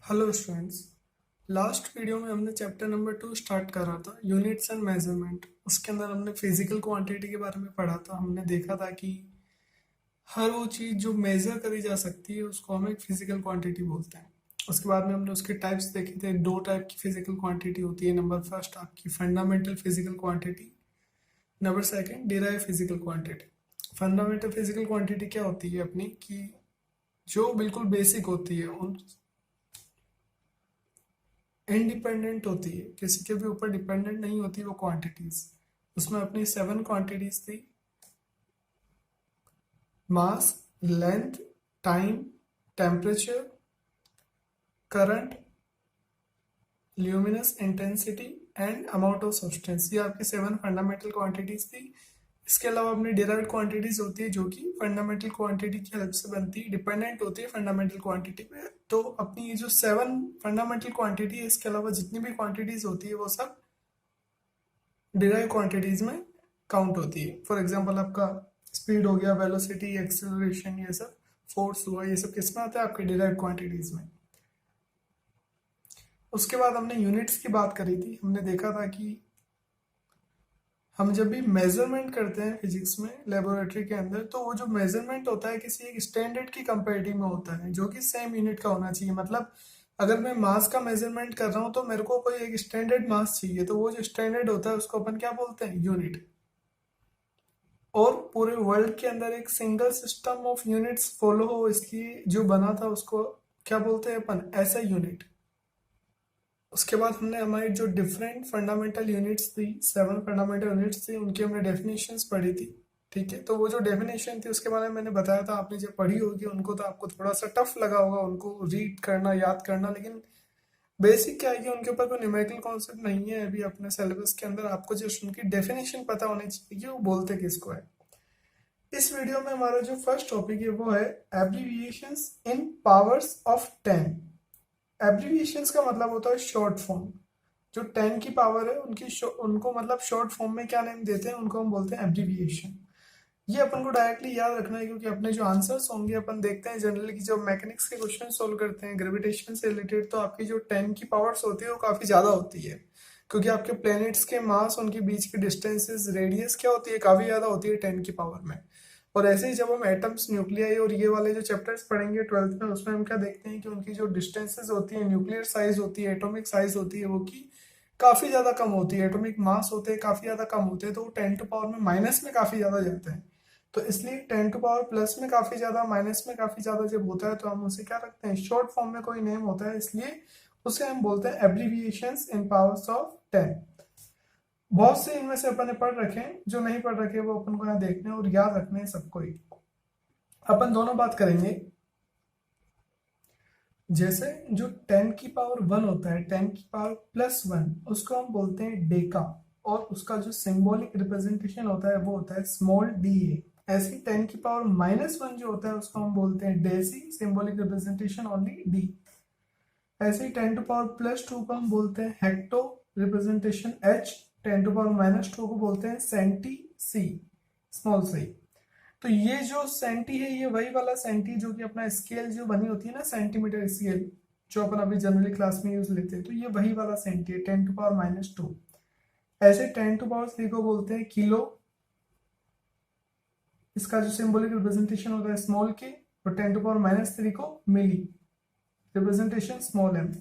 Hello students. Last video में हमने chapter number 2 start करा था, यूनिट्स एंड मेजरमेंट। उसके अंदर हमने फिजिकल क्वांटिटी के बारे में पढ़ा था। हमने देखा था कि हर वो चीज़ जो मेजर करी जा सकती है उसको हम एक फिजिकल क्वांटिटी बोलते हैं। उसके बाद में हमने उसके टाइप्स देखे थे। दो टाइप की फिजिकल क्वांटिटी होती है। नंबर फर्स्ट आपकी fundamental physical quantity, number second derive physical quantity. Fundamental physical quantity क्या होती है अपनी कि जो बिल्कुल बेसिक होती है, उन इंडिपेंडेंट होती है, किसी के भी ऊपर डिपेंडेंट नहीं होती वो क्वांटिटीज। उसमें अपनी 7 क्वांटिटीज थी: mass, length, time, temperature, current, luminous intensity and amount of substance. ये आपकी 7 फंडामेंटल क्वांटिटीज थी। इसके अलावा अपनी डिराइव्ड क्वांटिटीज होती है जो कि फंडामेंटल क्वांटिटी की हेल्प से बनती है, डिपेंडेंट होती है फंडामेंटल क्वांटिटी पे। तो अपनी ये जो 7 फंडामेंटल क्वांटिटी है, इसके अलावा जितनी भी क्वांटिटीज होती है वो सब डिराइव क्वांटिटीज में काउंट होती है। फॉर एग्जांपल आपका स्पीड हो गया, वेलोसिटी, एक्सेलरेशन, ये सब फोर्स हुआ, ये सब किस में आता है? आपके डिराइव क्वांटिटीज में। उसके बाद हमने यूनिट्स की बात करी थी। हमने देखा था कि हम जब भी मेजरमेंट करते हैं फिजिक्स में लेबोरेटरी के अंदर, तो वो जो मेजरमेंट होता है किसी एक स्टैंडर्ड की कंपेरेटिव में होता है, जो कि सेम यूनिट का होना चाहिए। मतलब अगर मैं मास का मेजरमेंट कर रहा हूँ तो मेरे को कोई एक स्टैंडर्ड मास चाहिए, तो वो जो स्टैंडर्ड होता है उसको अपन क्या बोलते हैं? यूनिट। और पूरे वर्ल्ड के अंदर एक single system of units follow हो, इसलिए जो बना था उसको क्या बोलते हैं अपन? ऐसा यूनिट। उसके बाद हमने हमारी जो डिफरेंट फंडामेंटल यूनिट्स थी, 7 फंडामेंटल यूनिट्स थी, उनकी हमने डेफिनेशंस पढ़ी थी। ठीक है, तो वो जो डेफिनेशन थी उसके बारे में मैंने बताया था। आपने जब पढ़ी होगी उनको तो आपको थोड़ा सा टफ लगा होगा उनको रीड करना, याद करना, लेकिन बेसिक क्या है कि उनके ऊपर कोई न्यूमेरिकल कॉन्सेप्ट नहीं है अभी अपने सिलेबस के अंदर। आपको जस्ट उनकी डेफिनेशन पता होनी चाहिए कि वो बोलते किसको है। इस वीडियो में हमारा जो फर्स्ट टॉपिक है वो है abbreviations in powers of 10। Abbreviations का मतलब होता है शॉर्ट फॉर्म। जो 10 की पावर है उनको मतलब शॉर्ट फॉर्म में क्या नेम देते हैं, उनको हम बोलते हैं एब्रीविएशन। ये अपन को डायरेक्टली याद रखना है, क्योंकि अपने जो आंसर्स होंगे अपन देखते हैं जनरली कि जब मैकेनिक्स के क्वेश्चन सोल्व करते हैं ग्रेविटेशन से रिलेटेड, तो आपकी जो 10 की पावर्स होती है वो काफी ज्यादा होती है, क्योंकि आपके प्लैनेट्स के मास, उनके बीच की डिस्टेंसेस, रेडियस क्या होती है? काफी ज्यादा होती है 10 की पावर में। और ऐसे ही जब हम एटम्स, न्यूक्लियाई और ये वाले जो चैप्टर्स पढ़ेंगे 12th में, उसमें हम क्या देखते हैं कि उनकी जो डिस्टेंसेस होती है, न्यूक्लियर साइज होती है, एटॉमिक साइज होती है, वो की काफी ज्यादा कम होती है। एटॉमिक मास होते हैं काफी ज्यादा कम होते हैं, तो वो 10 टू पावर में माइनस में काफी ज्यादा जाते हैं। तो इसलिए 10 टू पावर प्लस में काफी ज्यादा, माइनस में काफी ज्यादा जब होता है तो हम उसे क्या रखते हैं? शॉर्ट फॉर्म में कोई नेम होता है, इसलिए उसे हम बोलते हैं एब्रीविएशंस इन पावर्स ऑफ 10। बहुत से इनमें से अपन ने पढ़ रखे हैं, जो नहीं पढ़ रखे वो अपन को यहाँ देखने और याद रखने हैं सबको ही। अपन दोनों बात करेंगे। जैसे जो 10 की पावर 1 होता है, 10 की पावर प्लस 1, उसको हम बोलते हैं डेका। और उसका जो सिंबॉलिक रिप्रेजेंटेशन होता है वो होता है स्मॉल डी ए। ऐसे 10 की पावर माइनस 1 जो होता है उसको हम बोलते हैं deci, symbolic representation only D. ऐसे ही 10 टू पावर प्लस 2 को हम बोलते हैं hecto, representation H. 10 to power minus 2 को बोलते हैं सेंटी, सी, स्मॉल सी। तो ये जो सेंटी है, ये वही वाला सेंटी जो कि अपना स्केल जो बनी होती है ना, सेंटीमीटर स्केल, जो अपन अभी जनरली क्लास में यूज लेते हैं, तो ये वही वाला सेंटी है 10 टू पावर माइनस 2। ऐसे 10 टू पावर 3 को बोलते हैं किलो। इसका जो सिंबॉलिक रिप्रेजेंटेशन होता है स्मॉल के। और 10 टू पावर माइनस 3 को मिली, रिप्रेजेंटेशन स्मॉल एम।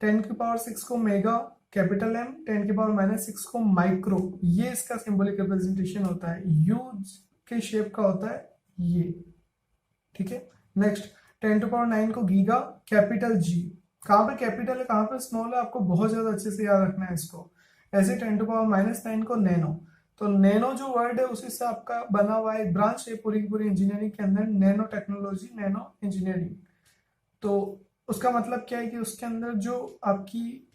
10 की पावर 6 को मेगा, कैपिटल एम। 10 की पावर माइनस 6 को माइक्रो, ये इसका सिंबॉलिक रिप्रेजेंटेशन होता है। यू के शेप का होता है ये। ठीक है, नेक्स्ट 10 टू पावर 9 को गीगा, कैपिटल जी। कहाँ पे कैपिटल है, कहाँ पे स्मॉल है, आपको बहुत ज्यादा अच्छे से याद रखना है इसको। ऐसे 10 टू पावर माइनस 9 को नैनो। तो नैनो जो वर्ड है उसी से आपका बना हुआ एक ब्रांच है पूरी की पूरी इंजीनियरिंग के अंदर, नैनो टेक्नोलॉजी, नैनो इंजीनियरिंग। तो उसका मतलब क्या है कि उसके अंदर जो आपकी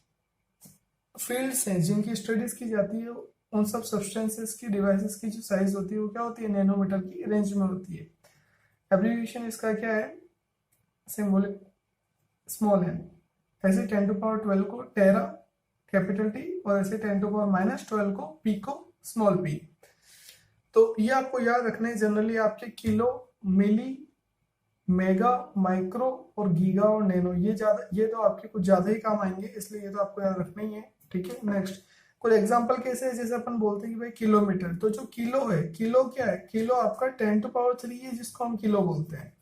फील्ड्स हैं जिनकी स्टडीज की जाती है, उन सब सब्सटेंसेस की, डिवाइसेस की जो साइज होती है वो क्या होती है? नैनोमीटर की रेंज में होती है। एब्रीविएशन इसका क्या है? Symbolic small N. ऐसे 10 टू पावर 12 को टेरा, कैपिटल टी। और ऐसे 10 टू पावर माइनस 12 को पीको, स्मॉल पी। तो ये आपको याद रखना है। जनरली आपके किलो, मिली, मेगा, माइक्रो और गीगा और नैनो, ये तो आपके कुछ ज्यादा ही काम आएंगे, इसलिए ये तो आपको याद रखना ही है। ठीक है, नेक्स्ट कुछ एग्जांपल कैसे है, जैसे अपन बोलते हैं कि भाई किलोमीटर, तो जो किलो है, किलो क्या है, किलो आपका 10⁻³ है, जिसको हम किलो बोलते हैं।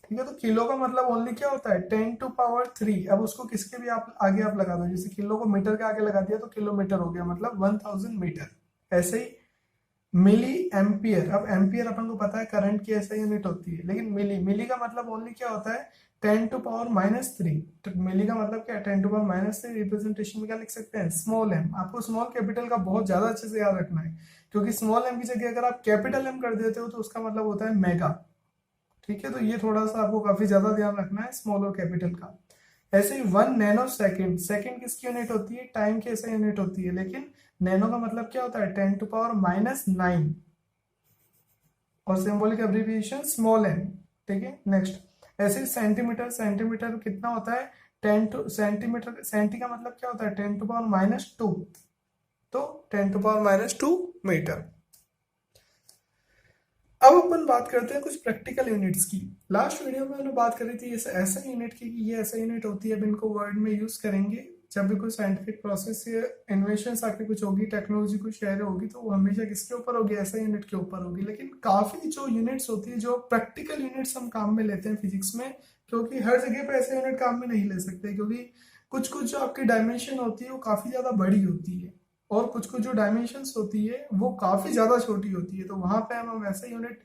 ठीक है, तो किलो का मतलब ओनली क्या होता है, 10⁻³ अब उसको किसके भी आप आगे आप लगा दो, जैसे किलो को मीटर के आगे लगा दिया तो किलोमीटर हो गया, मतलब 1000 मीटर। ऐसे ही मिली एम्पियर, अब एम्पियर अपन को पता है करंट की ऐसा यूनिट होती है, लेकिन मिली, मिली का मतलब ओनली क्या होता है, 10⁻³ तो मिली का मतलब क्या है, 10⁻³ रिप्रेजेंटेशन में क्या लिख सकते हैं, स्मॉल एम। आपको स्मॉल कैपिटल का बहुत ज्यादा अच्छे से याद रखना है, क्योंकि स्मॉल एम की जगह अगर आप कैपिटल एम कर देते हो तो उसका मतलब होता है मेगा। ठीक है, तो ये थोड़ा सा आपको काफी ज्यादा ध्यान रखना है स्मॉल और कैपिटल का। ऐसे ही 1 नैनो सेकेंड, सेकेंड किसकी यूनिट होती है, टाइम की ऐसा यूनिट होती है, लेकिन नैनो का मतलब क्या होता है, 10⁻⁹ और सिंबॉलिक एब्रिविएशन स्मॉल एन। ठीक है, नेक्स्ट ऐसे ही सेंटीमीटर, सेंटीमीटर कितना होता है, 10 सेंटी का मतलब क्या होता है, 10⁻², तो 10⁻² मीटर। अब अपन बात करते हैं कुछ प्रैक्टिकल यूनिट्स की। लास्ट वीडियो में मैंने बात करी थी ऐसा यूनिट की कि ये ऐसा यूनिट होती है, अब इनको वर्ड में यूज करेंगे जब भी कोई साइंटिफिक प्रोसेस या इन्वेंशन आके कुछ होगी, टेक्नोलॉजी कुछ शेयर होगी, तो वो हमेशा किसके ऊपर होगी, ऐसा यूनिट के ऊपर होगी। लेकिन काफी जो यूनिट्स होती है, जो प्रैक्टिकल यूनिट्स हम काम में लेते हैं फिजिक्स में, क्योंकि हर जगह पे ऐसे यूनिट काम में नहीं ले सकते, क्योंकि कुछ कुछ जो आपकी डायमेंशन होती है वो काफी ज्यादा बड़ी होती है, और कुछ कुछ जो डायमेंशंस होती है वो काफी ज्यादा छोटी होती है, तो वहां पे हम वैसा यूनिट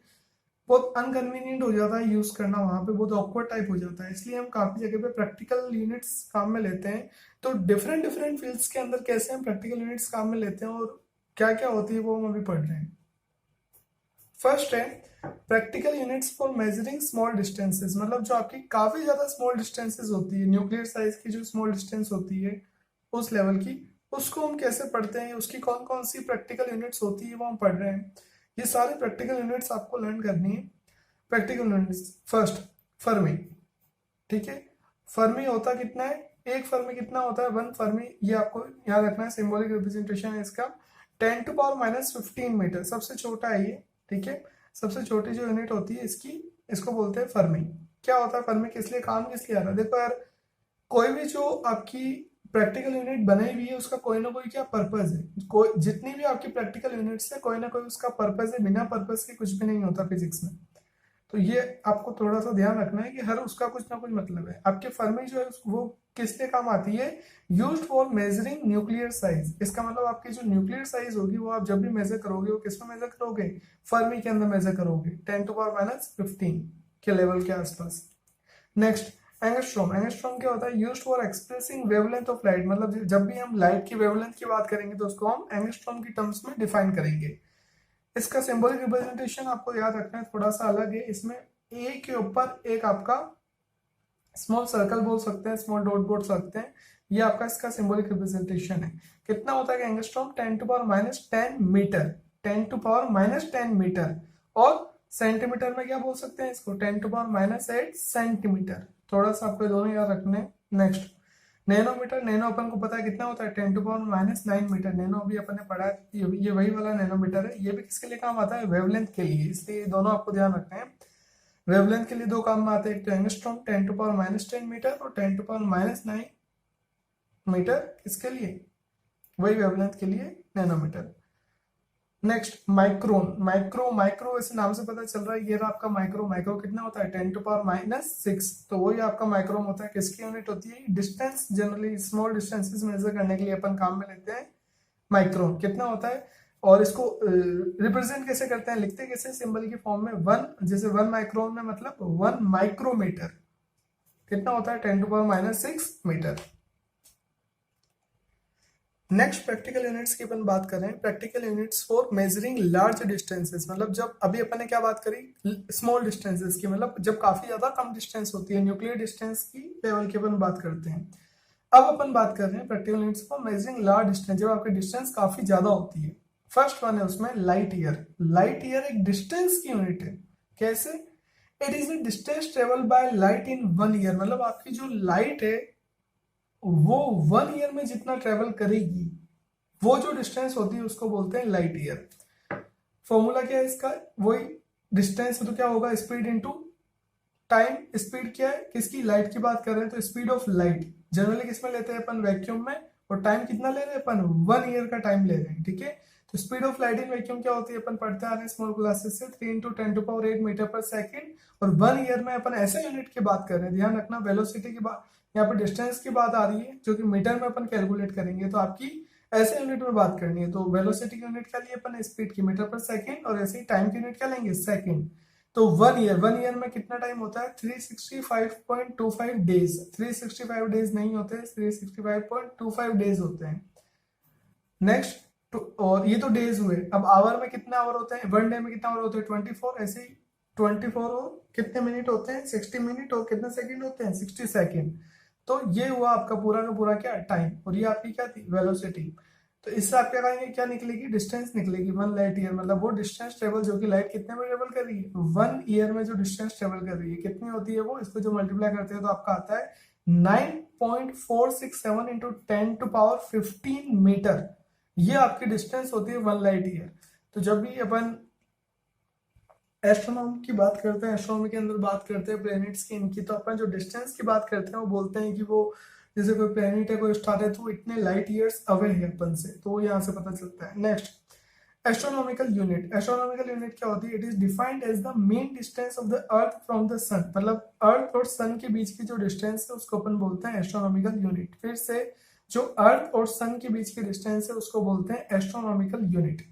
बहुत अनकन्वीनियंट हो जाता है यूज करना, वहां पे बहुत ऑकवर्ड टाइप हो जाता है, इसलिए हम काफी जगह पे प्रैक्टिकल यूनिट्स काम में लेते हैं। तो डिफरेंट डिफरेंट फील्ड्स के अंदर कैसे हम प्रैक्टिकल यूनिट्स काम में लेते हैं और क्या क्या होती है वो हम अभी पढ़ रहे हैं। फर्स्ट है practical units for measuring small distances, मतलब जो आपकी काफी ज्यादा स्मॉल डिस्टेंसेस होती है, न्यूक्लियर साइज की जो स्मॉल डिस्टेंस होती है उस लेवल की, उसको हम कैसे पढ़ते हैं, उसकी कौन कौन सी प्रैक्टिकल यूनिट्स होती है वो हम पढ़ रहे हैं। ये सारे प्रैक्टिकल यूनिट्स आपको लर्न करनी है। Practical units, first Fermi. ठीक है, फर्मी होता कितना है, एक फर्मी कितना होता है, 1 फर्मी, ये आपको याद रखना है, सिंबॉलिक रिप्रेजेंटेशन है इसका, 10⁻⁻15 मीटर, सबसे छोटा है ये। ठीक है, सबसे छोटी जो यूनिट होती है इसकी, इसको बोलते हैं फर्मी। क्या होता है फर्मी, किस लिए काम किस लिए आ रहा है, देखो यार, कोई भी जो आपकी प्रैक्टिकल यूनिट बनाई हुई है उसका कोई ना कोई क्या पर्पज है, कोई जितनी भी आपकी प्रैक्टिकल यूनिट्स है कोई ना कोई उसका पर्पज है, बिना पर्पज के कुछ भी नहीं होता फिजिक्स में। तो ये आपको थोड़ा सा ध्यान रखना है कि हर उसका कुछ ना कुछ मतलब है। आपके फर्मी जो है वो किस लिए काम आती है, used for measuring nuclear size, इसका मतलब आपकी जो न्यूक्लियर साइज होगी वो आप जब भी मेजर करोगे वो किस में मेजर करोगे, फर्मी के अंदर मेजर करोगे, 10⁻⁻15 के लेवल के आसपास। नेक्स्ट एंगस्ट्रॉम, एंगस्ट्रॉम क्या होता है, used for expressing wavelength of light, मतलब जब भी हम लाइट की वेवलेंथ की बात करेंगे तो उसको हम एंगस्ट्रॉम की टर्म्स में डिफाइन करेंगे। इसका सिंबॉलिक रिप्रेजेंटेशन आपको याद रखना है, थोड़ा सा अलग है, इसमें ए के ऊपर एक आपका स्मॉल सर्कल बोल सकते हैं, स्मॉल डॉट बोल सकते हैं, ये आपका इसका सिंबॉलिक रिप्रेजेंटेशन है। कितना होता है एंगस्ट्रॉम, 10⁻⁻10 मीटर, 10⁻⁻10 मीटर, और सेंटीमीटर में क्या बोल सकते हैं इसको, 10⁻⁸ सेंटीमीटर। थोड़ा सा आपको दोनों याद रखने हैं। नेक्स्ट नैनोमीटर, नैनो अपन को पता है कितना होता है, 10⁻⁹मीटर, नैनो अभी अपन ने पढ़ा है, ये वही वाला नैनोमीटर है, ये भी किसके लिए काम आता है, वेवलेंथ के लिए, इसलिए दोनों आपको ध्यान रखना है। वेवलेंथ के लिए दो काम में आते हैं, एक तो एंगस्ट्रॉम 10⁻⁻10 मीटर और 10⁻⁹मीटर, किसके लिए, वही वेवलेंथ के लिए nanometre. Next micron, micro, micro ऐसे नाम से पता चल रहा है, ये रहा आपका माइक्रो, माइक्रो कितना होता है, 10⁻⁻6, तो वही आपका माइक्रोन होता है, किसकी यूनिट होती है, distance, generally small distances measure करने के लिए अपन काम में लेते हैं माइक्रोन, कितना होता है, और इसको रिप्रेजेंट कैसे करते हैं, लिखते कैसे, सिंबल की फॉर्म में, 1, जैसे 1 माइक्रोन में मतलब 1 माइक्रोमीटर, कितना होता है, 10⁻⁻6 मीटर। नेक्स्ट प्रैक्टिकल यूनिट्स की अपन बात कर रहे हैं, practical units for measuring large distances, मतलब जब अभी अपन ने क्या बात करी, स्मॉल डिस्टेंसेस की, मतलब जब काफी ज्यादा कम डिस्टेंस होती है, न्यूक्लियर डिस्टेंस की लेवल की अपन बात करते हैं। अब अपन बात कर रहे हैं practical units for measuring large distance, जब आपकी डिस्टेंस काफी ज्यादा होती है। फर्स्ट वन है उसमें लाइट ईयर, लाइट ईयर एक डिस्टेंस की यूनिट है, कैसे, it is the distance travel by light in 1 year, मतलब आपकी जो लाइट है वो 1 ईयर में जितना ट्रेवल करेगी, वो जो डिस्टेंस होती है उसको बोलते हैं लाइट ईयर। फॉर्मूला क्या है इसका, वही डिस्टेंस तो क्या होगा, स्पीड इनटू टाइम स्पीड क्या है किसकी, लाइट की बात कर रहे हैं तो स्पीड ऑफ लाइट जनरली किसमें लेते हैं अपन, वैक्यूम में। और टाइम कितना ले रहे हैं अपन, 1 ईयर का टाइम ले रहे हैं, ठीक है। तो speed of light in vacuum क्या होती है, अपन पढ़ते आ रहे हैं स्मॉल क्लासेस से, 3 × 10⁸ मीटर पर सेकेंड। और 1 ईयर में अपन ऐसे यूनिट की बात कर रहे हैं, ध्यान रखना वेलोसिटी की बात, यहाँ पर डिस्टेंस की बात आ रही है जो कि मीटर में अपन कैलकुलेट करेंगे, तो आपकी ऐसे यूनिट में बात करनी है। तो वेलोसिटी की यूनिट क्या ली अपन, स्पीड की मीटर पर सेकेंड, और ऐसे ही टाइम की यूनिट क्या लेंगे, सेकेंड। तो 1 ईयर में कितना टाइम होता है, 365.25 डेज। 365 डेज नहीं होते, 365.25 डेज होते हैं। नेक्स्ट और ये तो डेज हुए। अब आवर में कितना आवर होते हैं, 1 डे में कितना आवर होते हैं, 24। ऐसे ही 24 और कितने मिनट होते हैं, 60 मिनट। और कितने सेकंड होते हैं, 60 सेकंड। तो ये हुआ आपका पूरा का पूरा क्या, टाइम। और ये आपकी क्या थी, वेलोसिटी। तो इससे आप क्या करेंगे, क्या निकलेगी, डिस्टेंस निकलेगी, 1 लाइट ईयर। मतलब वो डिस्टेंस ट्रेवल जो कि लाइट कितने में ट्रेवल कर रही है, 1 ईयर में जो डिस्टेंस ट्रेवल कर रही है कितनी होती है वो, इसको जो मल्टीप्लाई करते हैं तो आपका आता है 9.467 इंटू 10⁻15 मीटर। ये आपकी डिस्टेंस होती है 1 लाइट ईयर। तो जब भी अपन एस्ट्रोनॉमी की बात करते हैं, एस्ट्रोनॉमी के अंदर बात करते हैं प्लैनेट्स की, इनकी, तो अपन जो डिस्टेंस की बात करते हैं वो बोलते हैं कि वो जैसे कोई प्लैनेट है, कोई स्टार है, तो वो इतने लाइट ईयर्स अवे है अपन से, तो वो यहाँ से पता चलता है। Next, astronomical unit. Astronomical unit क्या होती है, it is defined as the mean distance of the earth from the sun. मतलब अर्थ और सन के बीच की जो डिस्टेंस है उसको अपन बोलते हैं एस्ट्रोनॉमिकल यूनिट। फिर से, जो अर्थ और सन के बीच की डिस्टेंस है उसको बोलते हैं एस्ट्रोनॉमिकल यूनिट।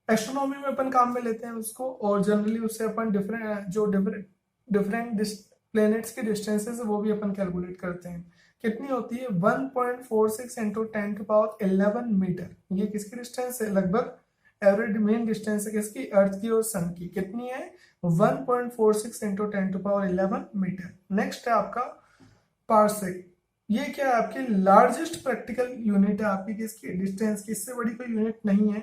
एस्ट्रोनॉमी में अपन काम में लेते हैं उसको, और जनरली उससे अपन डिफरेंट प्लैनेट्स की डिस्टेंसेस वो भी अपन कैलकुलेट करते हैं। कितनी होती है, 1.46 इंटू 10⁻11 मीटर। ये किसकी डिस्टेंस है, लगभग एवरेज मेन डिस्टेंस है किसकी, अर्थ की और सन की। कितनी है, 1.46 इंटू 10⁻11 मीटर। नेक्स्ट है आपका पार्सेक। ये क्या है, आपकी लार्जेस्ट प्रैक्टिकल यूनिट है आपकी किसकी, डिस्टेंस की। इससे बड़ी कोई यूनिट नहीं है।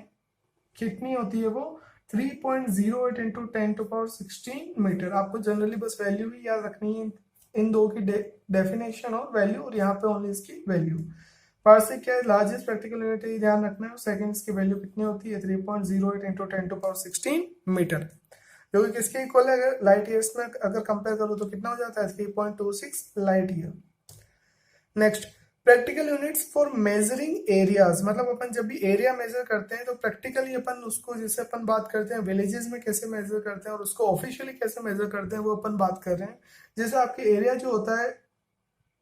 कितनी होती है वो, 3.08 इंटू 10⁻16 मीटर। आपको जनरली बस वैल्यू ही याद रखनी है, इन दो की डेफिनेशन और वैल्यू, और यहाँ पे ओनली इसकी वैल्यू। पार्सेक क्या है, लार्जेस्ट प्रैक्टिकल यूनिट है, ध्यान रखना है। सेकंड्स की वैल्यू कितनी होती है, 3.08 इंटू 10⁻16 मीटर, जो कि किसके इक्वल है, अगर लाइट ईयर्स में अगर कंपेयर करो तो कितना हो जाता है, 3.26 light year. Next, practical units for measuring areas. मतलब अपन जब भी एरिया मेजर करते हैं तो प्रैक्टिकली अपन उसको, जैसे अपन बात करते हैं विलेजेस में कैसे मेजर करते हैं और उसको ऑफिशियली कैसे मेजर करते हैं, वो अपन बात कर रहे हैं। जैसे आपके एरिया जो होता है,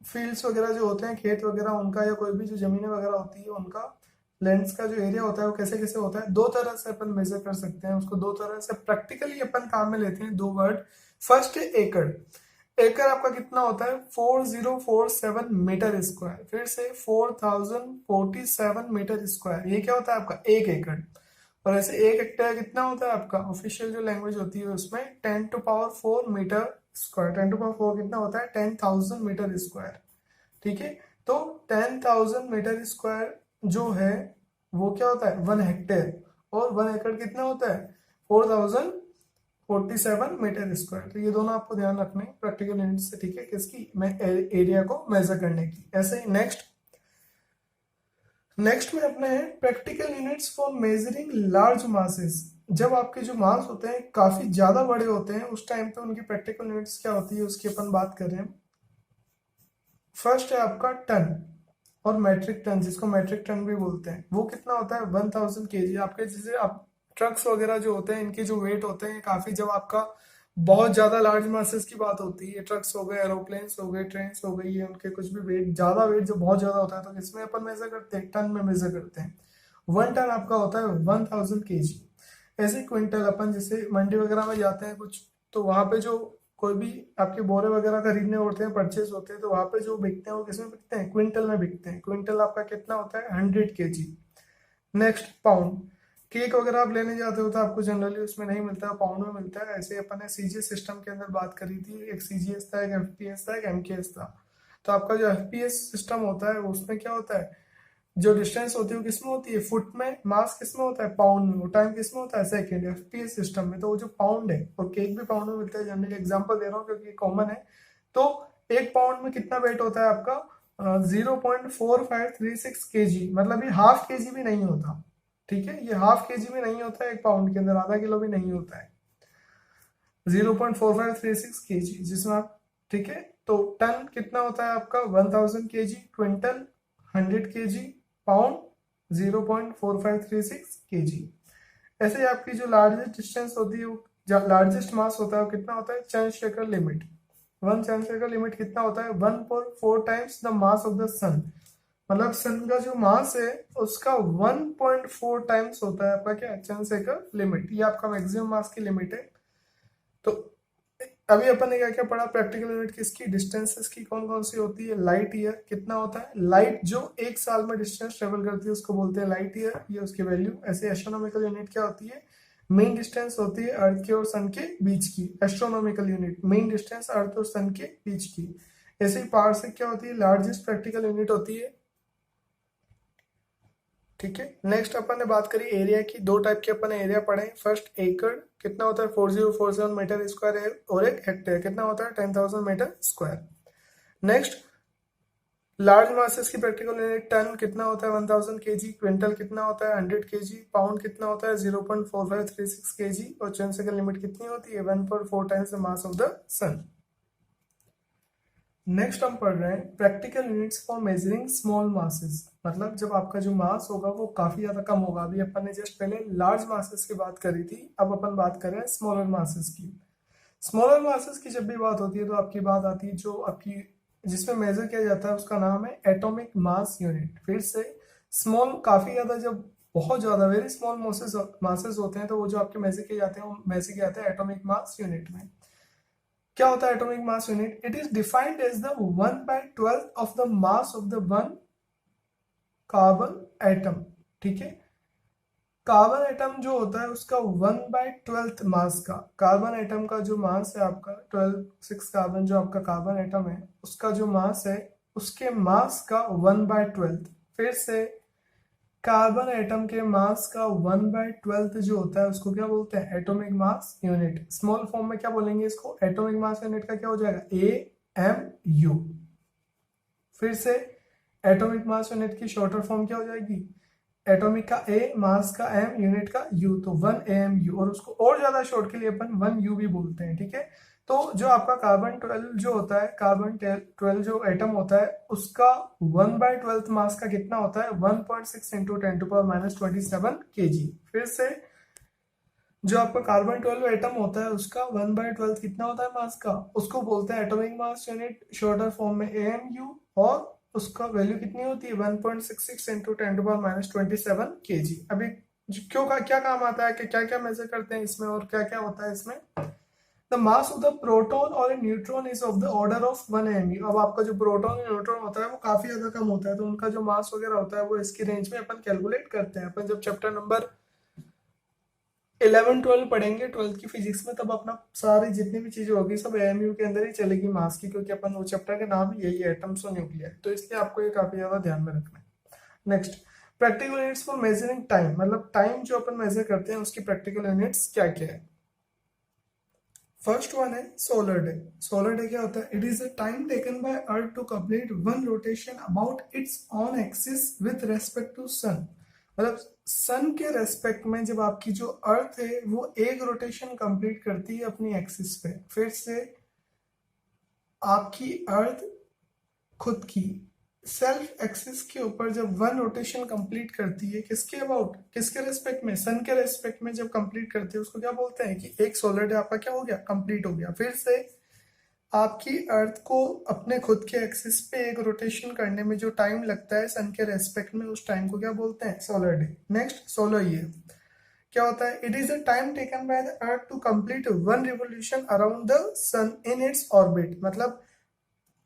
फील्ड्स वगैरह जो होते हैं, खेत वगैरह उनका, या कोई भी जो जमीनें वगैरह होती है उनका लैंड्स का जो एरिया होता है वो कैसे कैसे होता है, दो तरह से अपन मेजर कर सकते हैं उसको। दो तरह से प्रैक्टिकली अपन काम में लेते हैं, दो वर्ड। फर्स्ट है एकड़। एकड़ आपका कितना होता है, 4047 मीटर स्क्वायर। फिर से 4047 मीटर स्क्वायर। ये क्या होता है आपका, 1 एकड़। और ऐसे 1 हेक्टेयर कितना होता है आपका, ऑफिशियल जो लैंग्वेज होती है उसमें 10⁻4 मीटर स्क्वायर। 10⁻4 कितना होता है, 10,000 मीटर स्क्वायर, ठीक है। तो 10,000 मीटर स्क्वायर जो है वो क्या होता है, 1 हेक्टेयर। और 1 एकड़ कितना होता है, 4047 मीटर स्क्वायर। तो ये दोनों आपको ध्यान रखने प्रैक्टिकल यूनिट से, ठीक है, किसकी, एरिया को मेजर करने की। ऐसे ही नेक्स्ट में अपने हैं practical units for measuring large masses. जब आपके जो मास होते हैं काफी ज्यादा बड़े होते हैं उस टाइम पे उनकी प्रैक्टिकल यूनिट्स क्या होती है उसकी अपन बात कर रहे हैं। फर्स्ट है आपका टन और मैट्रिक टन, जिसको मैट्रिक टन भी बोलते हैं। वो कितना होता है, 1000 केजी। आपके जैसे आप ट्रक्स वगैरह जो होते हैं इनके जो वेट होते हैं काफी, जब आपका बहुत ज्यादा लार्ज मासेस की बात होती है, ट्रक्स हो गए, एरोप्लेन्स हो गए, ट्रेन हो गई है, उनके कुछ भी वेट, ज्यादा वेट जो बहुत ज्यादा होता है तो किसमें अपन मेजर करते हैं, टन में मेजर करते हैं। 1 टन आपका होता है 1000 केजी। ऐसे क्विंटल, अपन जैसे मंडी वगैरह में जाते हैं कुछ, तो वहां पे जो कोई भी आपके बोरे वगैरह खरीदने होते हैं, परचेज होते हैं, तो वहां पे जो बिकते हैं वो किसमें बिकते हैं, क्विंटल में बिकते हैं। क्विंटल आपका कितना होता है, 100 केजी। Next, pound. केक वगैरह आप लेने जाते हो तो आपको जनरली उसमें नहीं मिलता है, पाउंड में मिलता है। ऐसे अपन ने सीजीएस सिस्टम के अंदर बात करी थी, एक सीजीएस था, एक एफपीएस था, एक एमकेएस था। तो आपका जो एफपीएस सिस्टम होता है उसमें क्या होता है, जो डिस्टेंस होती है वो किसमें होती है, फुट में, मास किसमें होता है, पाउंड में, टाइम किसमें होता है, सेकंड। एफपीएस सिस्टम में तो वो जो पाउंड है, और केक भी पाउंड में मिलता है, जनरली एग्जांपल दे रहा हूँ क्योंकि कॉमन है। तो 1 पाउंड में कितना वेट होता है आपका, 0.4536 केजी। मतलब ये हाफ केजी भी नहीं होता, ठीक है, ये हाफ केजी भी नहीं होता है 1 पाउंड के अंदर, आधा किलो भी नहीं होता है। 0.4536 kg, जिसमें आप ठीक है। तो टन कितना होता है आपका 1000 kg, quintal 100 kg, pound 0.4536 kg। ऐसे ही आपकी जो लार्जेस्ट डिस्टेंस होती है, वो लार्जेस्ट मास होता है वो कितना होता है, Chandrasekhar limit. One Chandrasekhar limit कितना होता है, 1.4 times the mass of the sun. मतलब सन का जो मास है उसका 1.4 टाइम्स होता है आपका क्या, चंद्रशेखर लिमिट। ये आपका मैक्सिमम मास की लिमिट है। तो अभी अपन ने क्या क्या पढ़ा, प्रैक्टिकल यूनिट किसकी, डिस्टेंसेस की कौन कौन सी होती है। लाइट ईयर कितना होता है, लाइट जो एक साल में डिस्टेंस ट्रेवल करती है उसको बोलते हैं लाइट ईयर, ये उसकी वैल्यू। ऐसे एस्ट्रोनॉमिकल यूनिट क्या होती है, मेन डिस्टेंस होती है अर्थ के और सन के बीच की। एस्ट्रोनॉमिकल यूनिट मेन डिस्टेंस अर्थ और सन के बीच की। ऐसे ही पार्सेक क्या होती है, लार्जेस्ट प्रैक्टिकल यूनिट होती है। ठीक है। नेक्स्ट अपन ने बात करी एरिया की, दो टाइप के अपन ने एरिया पढ़े। फर्स्ट एकड़ कितना होता है 4047 मीटर स्क्वायर है, और एक हेक्टेयर कितना होता है 10,000 metre square. Next large masses की प्रैक्टिकल यूनिट, टन कितना होता है 1000 kg, क्विंटल कितना होता है 100 kg, पाउंड कितना होता है 0.4536 kg, और चंद्रशेखर लिमिट कितनी होती है 1.4 times the mass of the sun. Next हम पढ़ रहे हैं practical units for measuring small masses. मतलब जब आपका जो मास होगा वो काफी ज्यादा कम होगा। अभी अपन ने जस्ट पहले लार्ज मासेस की बात करी थी, अब अपन बात कर रहे हैं स्मॉलर मासेस की। स्मॉलर मासेस की जब भी बात होती है तो आपकी बात आती है जो आपकी जिसमें मेजर किया जाता है उसका नाम है एटॉमिक मास यूनिट। फिर से स्मॉल काफी ज्यादा, जब बहुत ज्यादा वेरी स्मॉल मासेस होते हैं तो वो जो आपके मेजर किए जाते हैं वो मेजर किए जाते हैं एटॉमिक मास यूनिट में। क्या होता है atomic mass unit, it is defined as the 1/12 of the mass of the one carbon atom. ठीक है। कार्बन एटम जो होता है उसका 1/12 मास का, कार्बन एटम का जो मास है आपका 12 कार्बन, जो आपका कार्बन एटम है उसका जो मास है उसके मास का 1/12। फिर से कार्बन एटम के मास का 1/12 जो होता है उसको क्या बोलते हैं, atomic mass unit. Small form में क्या बोलेंगे इसको, एटॉमिक मास यूनिट का क्या हो जाएगा, AMU। फिर से एटॉमिक मास यूनिट की शॉर्टर फॉर्म क्या हो जाएगी, एटॉमिक का A, मास का M, यूनिट का U, तो 1 AMU। और उसको और ज्यादा शॉर्ट के लिए अपन 1U भी बोलते हैं। ठीक है। तो जो आपका कार्बन 12 जो होता है, कार्बन 12 जो एटम होता है उसका 1/12 मास का कितना होता है 1.6 इंटू 10⁻27 kg। फिर से जो आपका कार्बन 12 एटम होता है उसका 1/12 कितना होता है मास का, उसको बोलते हैं atomic mass unit, shorter form में AMU। और उसका वैल्यू कितनी होती है 1.66 इंटू 10⁻27 kg। अभी क्यों का क्या काम आता है कि क्या क्या मेजर करते हैं इसमें और क्या क्या होता है इसमें। The mass of the proton और neutron is of the order of 1 AMU। अब आपका जो प्रोटॉन और न्यूट्रॉन होता है वो काफी ज्यादा कम होता है, तो उनका जो मास वगैरह होता है वो इसकी रेंज में अपन कैलकुलेट करते हैं। अपन जब चैप्टर नंबर 11-12 पढ़ेंगे 12th की फिजिक्स में, तब अपना सारी जितनी भी चीजें होगी सब AMU के अंदर ही चलेगी मास की, क्योंकि अपन वो चैप्टर का नाम ही यही है, एटम्स और न्यूक्लियर। तो इसलिए आपको ये काफी ज्यादा ध्यान में रखना है। Next practical units for measuring time. मतलब टाइम जो अपन मेजर करते हैं उसकी प्रैक्टिकल यूनिट्स क्या क्या है। फर्स्ट वन है सोलर डे। सोलर डे क्या होता है, it is a time taken by earth to complete one rotation about its own axis with respect to sun. मतलब सन के रेस्पेक्ट में जब आपकी जो अर्थ है वो एक रोटेशन कंप्लीट करती है अपनी एक्सिस पे। फिर से आपकी अर्थ खुद की सेल्फ एक्सिस के ऊपर जब वन रोटेशन कंप्लीट करती है, किसके अबाउट, किसके रेस्पेक्ट में, सन के रेस्पेक्ट में जब कंप्लीट करती है उसको क्या बोलते हैं कि एक सोलर डे आपका क्या हो गया, कंप्लीट हो गया। फिर से आपकी अर्थ को अपने खुद के एक्सिस पे एक रोटेशन करने में जो टाइम लगता है सन के रेस्पेक्ट में, उस टाइम को क्या बोलते हैं, solar day. Next solar year क्या होता है, it is a time taken by the earth to complete one revolution around the sun in its orbit. मतलब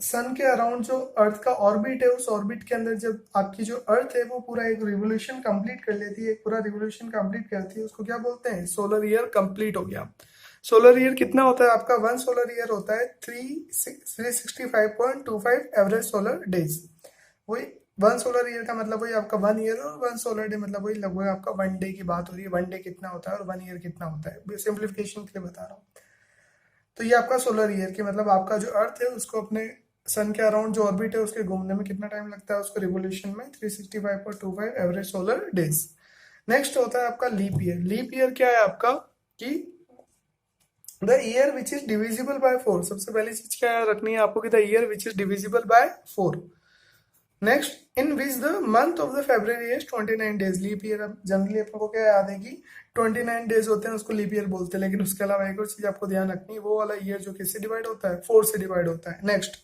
सन के अराउंड जो अर्थ का ऑर्बिट है उस ऑर्बिट के अंदर जब आपकी जो अर्थ है वो पूरा एक रिवोल्यूशन कंप्लीट कर लेती है, एक पूरा रिवोल्यूशन कंप्लीट करती है, उसको क्या बोलते हैं, सोलर ईयर कंप्लीट हो गया। सोलर ईयर कितना होता है आपका, वन सोलर ईयर होता है 365.25 एवरेज सोलर डेज। वही वन सोलर ईयर का मतलब वही आपका 1 ईयर, और वन सोलर डे मतलब वही लगभग आपका 1 डे की बात हो रही है। 1 डे कितना होता है और 1 ईयर कितना होता है, सिंप्लीफिकेशन के लिए बता रहा हूँ। तो ये आपका सोलर ईयर के मतलब आपका जो अर्थ है उसको अपने सन के अराउंड जो ऑर्बिट है उसके घूमने में कितना टाइम लगता है उसको रिवोल्यूशन में, 365.25 एवरेज सोलर डेज। नेक्स्ट होता है आपका लीप ईयर। लीप ईयर क्या है आपका कि the year which is divisible by 4। सबसे पहली चीज क्या याद रखनी है आपको कि the year which is divisible by 4। Next, in which the month of the February is 29 days. Leap year, अब जनरली अपन को क्या याद है कि 29 डेज होते हैं, उसको लीप ईयर बोलते हैं, लेकिन उसके अलावा एक और चीज आपको ध्यान रखनी है, वो वाला ईयर जो किससे डिवाइड होता है, 4 से डिवाइड होता है। Next,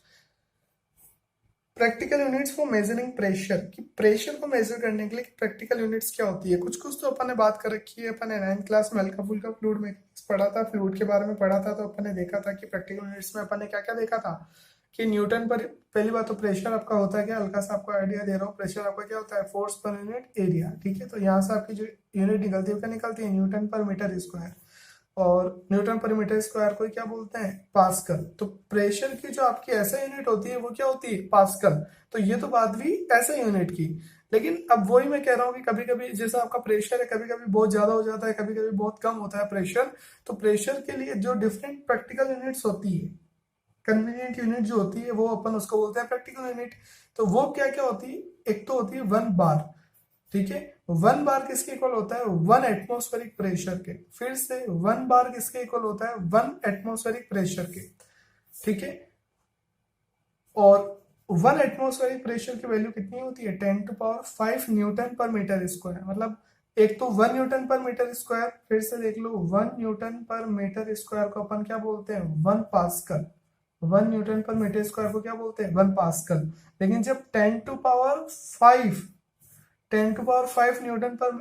practical units for measuring pressure, कि प्रेशर को मेजर करने के लिए प्रैक्टिकल यूनिट्स क्या होती है। कुछ कुछ तो अपन ने बात कर रखी है, अपन ने 9th क्लास में हल्का फुल्का फ्लूइड मैकेनिक्स पढ़ा था, फ्लूइड के बारे में पढ़ा था, तो अपन ने देखा था कि प्रैक्टिकल यूनिट्स में अपन ने क्या क्या देखा था कि न्यूटन पर, पहली बात तो प्रेशर आपका होता है क्या, हल्का सा आपको आइडिया दे रहा हूँ, प्रेशर आपका क्या होता है, फोर्स पर यूनिट एरिया। ठीक है, तो यहाँ से आपकी जो यूनिट निकलती है वो क्या निकलती है, न्यूटन पर मीटर स्क्वायर, और न्यूटन पर मीटर स्क्वायर को क्या बोलते हैं, पास्कल। तो प्रेशर की जो आपकी ऐसा यूनिट होती है वो क्या होती है, पास्कल। तो ये तो बात भी ऐसा यूनिट की, लेकिन अब वही मैं कह रहा हूँ कि कभी कभी जैसा आपका प्रेशर है, कभी कभी बहुत ज्यादा हो जाता है, कभी कभी बहुत कम होता है प्रेशर। तो प्रेशर के लिए जो डिफरेंट प्रैक्टिकल यूनिट्स होती है, कन्वीनियंट यूनिट जो होती है, वो अपन उसको बोलते हैं प्रैक्टिकल यूनिट। तो वो क्या क्या होती है, एक तो होती है 1 बार। ठीक है, 1 बार किसके इक्वल होता है, 1 एटमॉस्फेरिक प्रेशर के। फिर से 1 बार किसके इक्वल होता है, 1 एटमॉस्फेरिक प्रेशर के। ठीक है, और 1 एटमॉस्फेरिक प्रेशर की वैल्यू कितनी होती है, 10⁵ न्यूटन पर मीटर स्क्वायर। मतलब एक तो 1 न्यूटन पर मीटर स्क्वायर, फिर से देख लो 1 न्यूटन पर मीटर स्क्वायर को अपन क्या बोलते हैं, 1 पास्कल। 1 न्यूटन पर मीटर स्क्वायर को क्या बोलते हैं, 1 पास्कल। लेकिन जब 10⁵ न्यूटन पर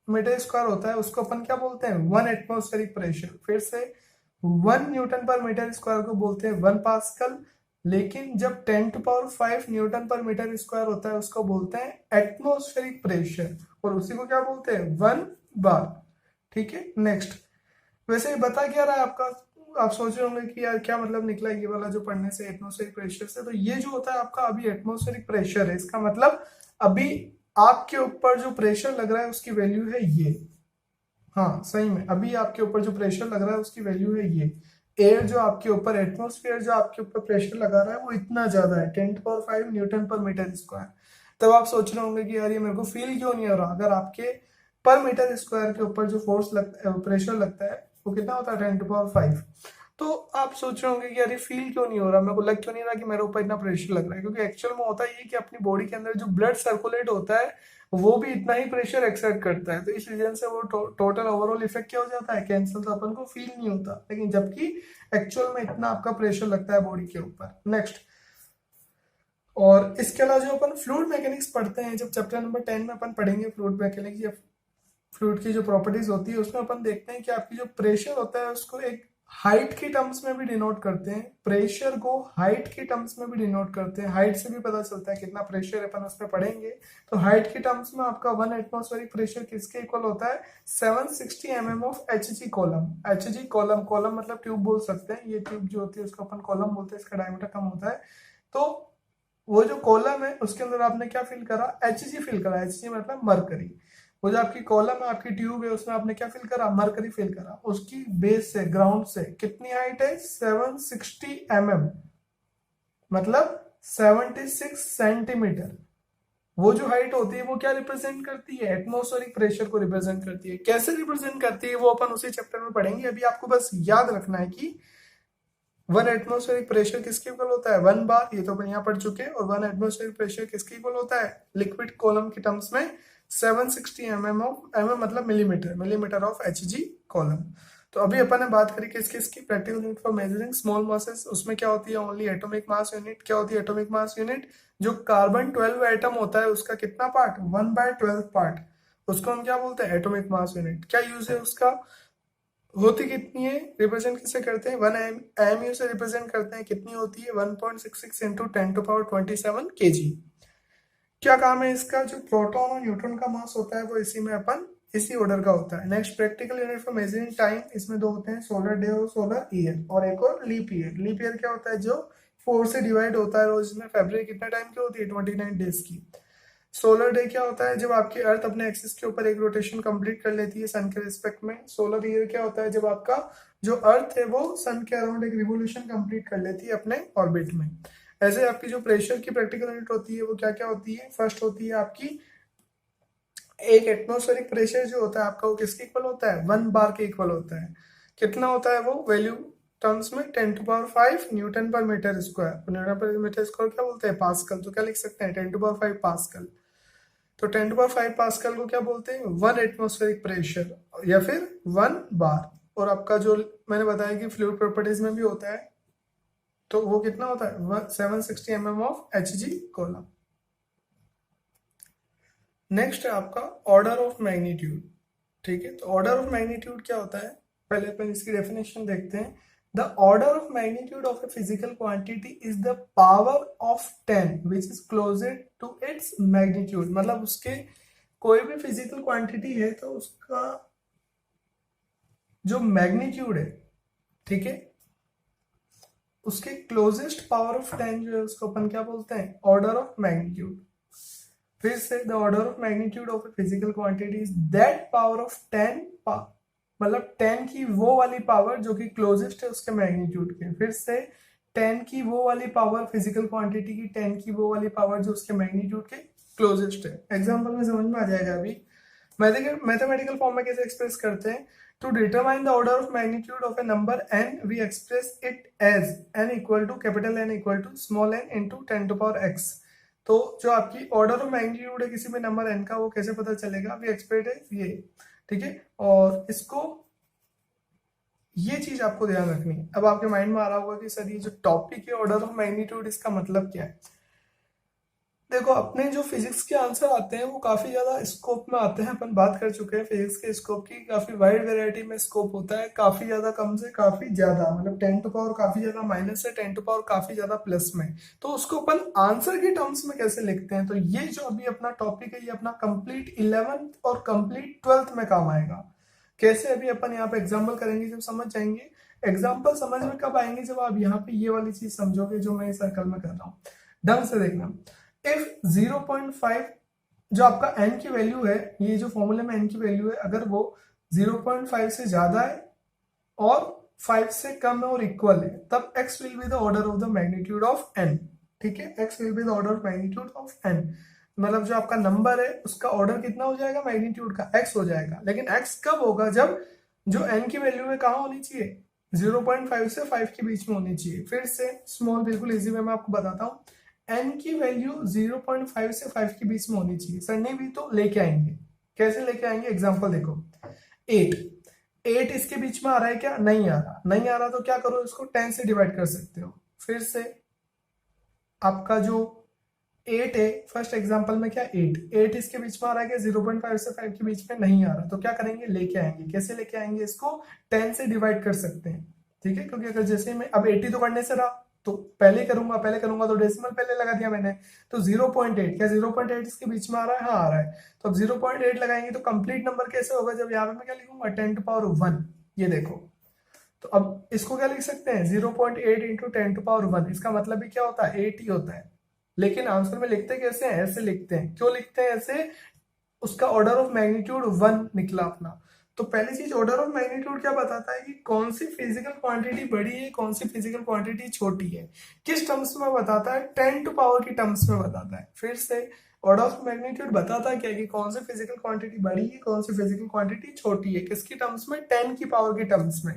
मीटर स्क्वायर होता है, उसको अपन क्या बोलते हैं, 1 एटमॉस्फेरिक प्रेशर। फिर से 1 न्यूटन पर मीटर स्क्वायर को बोलते हैं 1 पास्कल। लेकिन जब 10⁵न्यूटन पर मीटर स्क्वायर होता है, उसको बोलते हैं एटमॉस्फेरिक प्रेशर, और उसी को क्या बोलते हैं, 1 बार। ठीक है, नेक्स्ट, वैसे ये बता क्या रहा है आपका, आप सोच रहे होंगे कि यार क्या मतलब निकला ये वाला जो पढ़ने से एटमॉस्फेरिक प्रेशर से। तो ये जो होता है आपका अभी एटमॉस्फेरिक प्रेशर है, इसका मतलब अभी आपके ऊपर जो प्रेशर लग रहा है उसकी वैल्यू है ये। हाँ सही में, अभी आपके ऊपर जो प्रेशर लग रहा है उसकी वैल्यू है ये। एयर जो आपके ऊपर, एटमॉस्फेयर जो आपके ऊपर प्रेशर लगा रहा है वो इतना ज्यादा है, 10⁵न्यूटन पर मीटर स्क्वायर। तब आप सोच रहे होंगे कि यार ये मेरे को फील क्यों नहीं हो रहा। अगर आपके पर मीटर स्क्वायर के ऊपर जो फोर्स लगता है, प्रेशर लगता है, वो कितना होता है, 10⁵। तो आप सोच रहे होंगे कि यार ये फील क्यों नहीं हो रहा, मेरे को लग क्यों नहीं रहा कि मेरे ऊपर इतना प्रेशर लग रहा है। क्योंकि एक्चुअल में होता ये कि अपनी बॉडी के अंदर जो ब्लड सर्कुलेट होता है वो भी इतना ही प्रेशर एक्सर्ट करता है। तो इस रीजन से वो टोटल ओवरऑल इफेक्ट क्या हो जाता है, कैंसल, तो अपन को फील नहीं होता। लेकिन जबकि एक्चुअल में इतना आपका प्रेशर लगता है बॉडी के ऊपर। नेक्स्ट, और इसके अलावा जो अपन फ्लूइड मैकेनिक्स पढ़ते हैं, जब चैप्टर नंबर 10 में अपन पढ़ेंगे फ्लूइड मैकेनिक्स या फ्लूइड की जो प्रॉपर्टीज होती है, उसमें अपन देखते हैं कि आपकी जो प्रेशर होता है उसको एक हाइट की टर्म्स में भी डिनोट करते हैं। प्रेशर को हाइट की टर्म्स में भी डिनोट करते हैं, हाइट से भी पता चलता है कितना प्रेशर है, अपन उसमें पढ़ेंगे। तो हाइट की टर्म्स में आपका 1 एटमॉस्फेरिक प्रेशर किसके इक्वल होता है, 760 mm of Hg column. Hg column, column मतलब ट्यूब बोल सकते हैं, ये ट्यूब जो होती है उसको अपन कॉलम बोलते हैं, इसका डायमीटर कम होता है। तो वो जो कॉलम है उसके अंदर आपने क्या फिल करा, Hg फिल करा। Hg मतलब मरकरी। वो जो आपकी कॉलम है, आपकी ट्यूब है, उसमें आपने क्या फिल करा, मरकरी फिल करा। उसकी बेस से, ग्राउंड से कितनी हाइट है, 760 mm, मतलब 76 सेंटीमीटर। वो जो हाइट होती है वो क्या रिप्रेजेंट करती है, एटमॉस्फेरिक प्रेशर को रिप्रेजेंट करती है। कैसे रिप्रेजेंट करती है वो अपन उसी चैप्टर में पढ़ेंगे। अभी आपको बस याद रखना है कि 1 एटमॉस्फेरिक प्रेशर किसके इक्वल होता है, 1 बार, ये तो अपन यहाँ पढ़ चुके हैं। और 1 एटमॉस्फेरिक प्रेशर किसके इक्वल होता है, लिक्विड कॉलम की टर्म्स में 760 mm ऑफ, mm मतलब millimetre, millimetre of Hg column. तो अभी अपन ने बात करी किस किस की, practical unit for measuring small masses, उसमें क्या होती है, ओनली एटॉमिक मास यूनिट। क्या होती है एटॉमिक मास यूनिट, जो कार्बन 12 एटम होता है उसका कितना पार्ट, 1/12 पार्ट, उसको हम क्या बोलते हैं, एटॉमिक मास यूनिट। क्या यूज है उसका, होती कितनी है, रिप्रेजेंट किसे करते हैं, 1 AMU से रिप्रेजेंट करते हैं। कितनी होती है, 1.66 इंटू 10⁻27 kg। क्या काम है इसका, जो प्रोटॉन और न्यूट्रॉन का मास होता है वो इसी में अपन इसी ऑर्डर का होता है। Next, practical unit for measuring time, इसमें दो होते हैं, सोलर डे और सोलर ईयर, और एक और लीप ईयर। लीप ईयर क्या होता है, जो 4 से डिवाइड होता है रोज में। फेब्रुअरी कितना टाइम की होती है, 29 डेज की। सोलर डे क्या होता है, जब आपकी अर्थ अपने एक्सिस के ऊपर एक रोटेशन कंप्लीट कर लेती है सन के रिस्पेक्ट में। सोलर ईयर क्या होता है, जब आपका जो अर्थ है वो सन के अराउंड एक रिवोल्यूशन कंप्लीट कर लेती है अपने ऑर्बिट में। ऐसे आपकी जो प्रेशर की प्रैक्टिकल यूनिट होती है वो क्या क्या होती है, फर्स्ट होती है आपकी, एक एटमॉस्फेरिक प्रेशर जो होता है आपका वो किसके इक्वल होता है, 1 बार के इक्वल होता है। कितना होता है वो वैल्यू टर्म्स में 10⁵ न्यूटन पर मीटर स्क्वायर। न्यूटन पर मीटर स्क्वायर क्या बोलते हैं, पास्कल। तो क्या लिख सकते हैं 10⁵ पास्कल। तो 10⁵ पास्कल को क्या बोलते हैं, 1 एटमॉस्फेरिक प्रेशर या फिर 1 बार। और आपका जो मैंने बताया कि फ्लूइड प्रॉपर्टीज में भी होता है, तो वो कितना होता है 760 mm of Hg column. Next है आपका ऑर्डर ऑफ मैग्नीट्यूड। ठीक है, तो ऑर्डर ऑफ मैग्नीट्यूड क्या होता है, पहले अपन इसकी डेफिनेशन देखते हैं। The order of magnitude of a physical quantity is the power of 10 which is closed to its magnitude. मतलब उसके कोई भी फिजिकल क्वांटिटी है तो उसका जो मैग्नीट्यूड है, ठीक है, उसके क्लोजेस्ट पावर ऑफ 10 जो है उसको अपन क्या बोलते हैं, ऑर्डर ऑफ मैग्नीट्यूड। फिर से the order of magnitude of a physical quantity is that power of 10, मतलब 10 की वो वाली पावर जो कि क्लोजेस्ट है उसके मैग्नीट्यूड के। फिर से 10 की वो वाली पावर फिजिकल क्वांटिटी की 10 की वो वाली पावर जो उसके मैग्नीट्यूड के क्लोजेस्ट है। एग्जांपल में समझ में आ जाएगा। अभी मैथमेटिकल फॉर्म में कैसे एक्सप्रेस करते हैं, to determine the order of magnitude of a number n we express it as n equal to capital N equal to small n into 10⁻x। तो जो आपकी ऑर्डर ऑफ मैग्नीट्यूड है किसी भी नंबर n का, वो कैसे पता चलेगा, वी एक्सप्रेस है ये। ठीक है, और इसको ये चीज आपको ध्यान रखनी है। अब आपके माइंड में आ रहा होगा कि सर ये जो टॉपिक है ऑर्डर ऑफ मैग्नीट्यूड, इसका मतलब क्या है। देखो, अपने जो फिजिक्स के आंसर आते हैं वो काफी ज्यादा स्कोप में आते हैं। अपन बात कर चुके हैं फिजिक्स के स्कोप की, काफी वाइड वैरायटी में स्कोप होता है, काफी ज्यादा कम से काफी ज्यादा, मतलब 10⁻ काफी ज्यादा माइनस से 10⁻ काफी ज्यादा प्लस में। तो उसको अपन आंसर के टर्म्स में कैसे लिखते हैं, तो ये जो अभी अपना टॉपिक है ये अपना कंप्लीट 11th और कंप्लीट 12th में काम आएगा। कैसे, अभी अपन यहाँ पे एग्जाम्पल करेंगे, जब समझ जाएंगे। एग्जाम्पल समझ में कब आएंगे, जब आप यहाँ पे ये वाली चीज समझोगे जो मैं सर्कल में कर रहा हूँ। ढंग से देखना, इफ 0.5 जो आपका n की वैल्यू है, ये जो फॉर्मूले में n की वैल्यू है, अगर वो 0.5 से ज्यादा है और 5 से कम है और इक्वल है, तब x will be the order of the magnitude of n। ठीक है, x will be the order of magnitude of n। मतलब जो आपका नंबर है उसका ऑर्डर कितना हो जाएगा, मैग्नीट्यूड का x हो जाएगा। लेकिन x कब होगा, जब जो n की वैल्यू है कहाँ होनी चाहिए, 0.5 से 5 के बीच में होनी चाहिए। फिर से स्मॉल, बिल्कुल इजी वे में आपको बताता हूँ। n की वैल्यू 0.5 से 5 के बीच में होनी चाहिए। सर नहीं भी तो लेके आएंगे। कैसे लेके आएंगे, एग्जांपल देखो, 8 इसके बीच में आ रहा है क्या, नहीं आ रहा। नहीं आ रहा तो क्या करो, इसको 10 से डिवाइड कर सकते हो। फिर से आपका जो 8 है, फर्स्ट एग्जांपल में क्या 8 इसके बीच में आ रहा है क्या, 0.5 से 5 के बीच में नहीं आ रहा, तो क्या करेंगे, लेके आएंगे। कैसे लेके आएंगे, इसको 10 से डिवाइड कर सकते हैं। ठीक है, क्योंकि अगर जैसे मैं अब 80 तो करने से रहा, तो पहले करूंगा तो डेसिमल पहले लगा दिया मैंने, तो 0.8, क्या 0.8 इसके बीच में आ रहा है, हाँ आ रहा है। तो अब 0.8 लगाएंगे तो कंप्लीट नंबर कैसे होगा, जब यहाँ पे मैं क्या लिखूंगा 10⁻1। ये देखो, तो अब इसको क्या लिख सकते हैं 0.8 इंटू 10⁻1। इसका मतलब भी क्या होता है, 8 ही होता है। लेकिन आंसर में लिखते कैसे हैं, ऐसे लिखते हैं। क्यों लिखते हैं ऐसे, उसका ऑर्डर ऑफ मैग्नीट्यूड 1 निकला अपना। तो पहली चीज, ऑर्डर ऑफ मैग्नीट्यूड क्या बताता है कि कौन सी फिजिकल क्वांटिटी बड़ी है, कौन सी फिजिकल क्वांटिटी छोटी है। किस टर्म्स में बताता है, 10⁻ की टर्म्स में बताता है। फिर से ऑर्डर ऑफ मैग्नीट्यूड बताता है क्या, कि कौन सी फिजिकल क्वांटिटी बड़ी है, कौन सी फिजिकल क्वांटिटी छोटी है, किसकी टर्म्स में, 10 की पावर की टर्म्स में।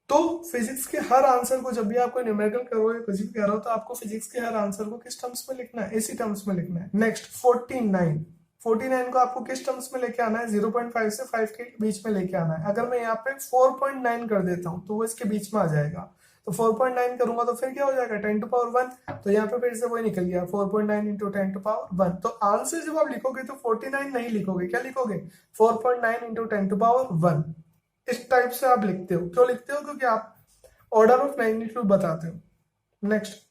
तो फिजिक्स के हर आंसर को जब भी आपको न्यूमेरिकल करोगे, कुछ भी करो, तो आपको फिजिक्स के हर आंसर को किस टर्म्स में लिखना है, इसी टर्म्स में लिखना है। नेक्स्ट 49 को आपको किस टर्म्स में लेके आना है, 0.5 से 5 के बीच में लेके आना है। अगर मैं यहाँ पे 4.9 कर देता हूँ तो वो इसके बीच में आ जाएगा। तो 4.9 करूंगा तो फिर क्या हो जाएगा 10⁻1। तो यहाँ पे फिर से वही निकल गया 4.9 इंटू 10⁻1। तो आंसर जब आप लिखोगे तो 49 नहीं लिखोगे, क्या लिखोगे 4.9 इंटू 10⁻1। इस टाइप से आप लिखते हो। क्यों लिखते हो, क्योंकि आप ऑर्डर ऑफ मैग्नीट्यूड बताते हो। नेक्स्ट